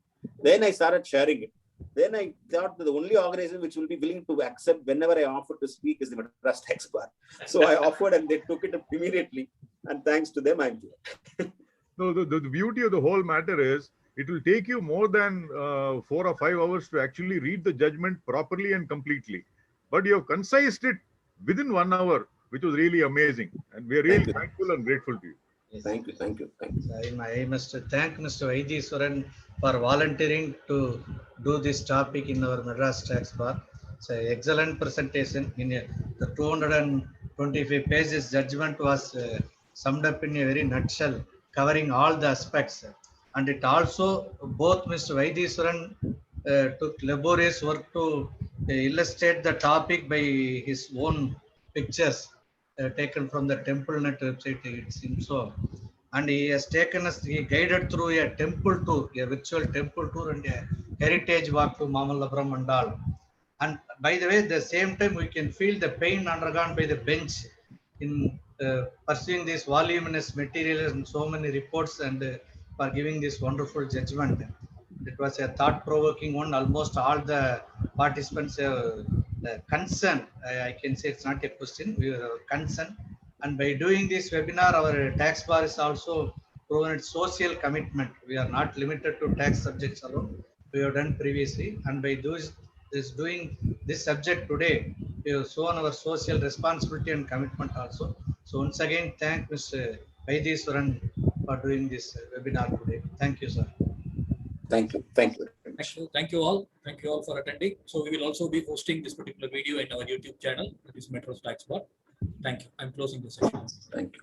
Then I started sharing it. Then I thought that the only organization which will be willing to accept whenever I offer to speak is the Madras Tax Bar. So I offered, and they took it up immediately. And thanks to them, I'm here. No, the beauty of the whole matter is, it will take you more than 4 or 5 hours to actually read the judgment properly and completely. But you have concised it within 1 hour, which was really amazing. And we are really thankful and grateful to you. Yes. Thank you. I must thank Mr. K.Vaitheeswaran for volunteering to do this topic in our Madras Tax Bar. It's an excellent presentation. In the 225 pages judgment was summed up in a very nutshell, covering all the aspects. And it also, both Mr. K.Vaitheeswaran took laborious work to illustrate the topic by his own pictures taken from the TempleNet website, it seems so. And he has taken us, he guided through a temple tour, a virtual temple tour and a heritage walk to Mamallapuram and all. And by the way, at the same time, we can feel the pain undergone by the bench in pursuing this voluminous material and so many reports, and for giving this wonderful judgment. It was a thought-provoking one. Almost all the participants have concern. I can say it's not a question, we were concerned. And by doing this webinar, our tax bar is also proven its social commitment. We are not limited to tax subjects alone. We have done previously, and by doing this subject today, we have shown our social responsibility and commitment also. So once again, thank Mr. K.Vaitheeswaran for doing this webinar today. Thank you, sir. Thank you. Thank you all. Thank you all for attending. So we will also be posting this particular video in our YouTube channel, that is Madras Tax Bar. Thank you. I'm closing the session. Thank you.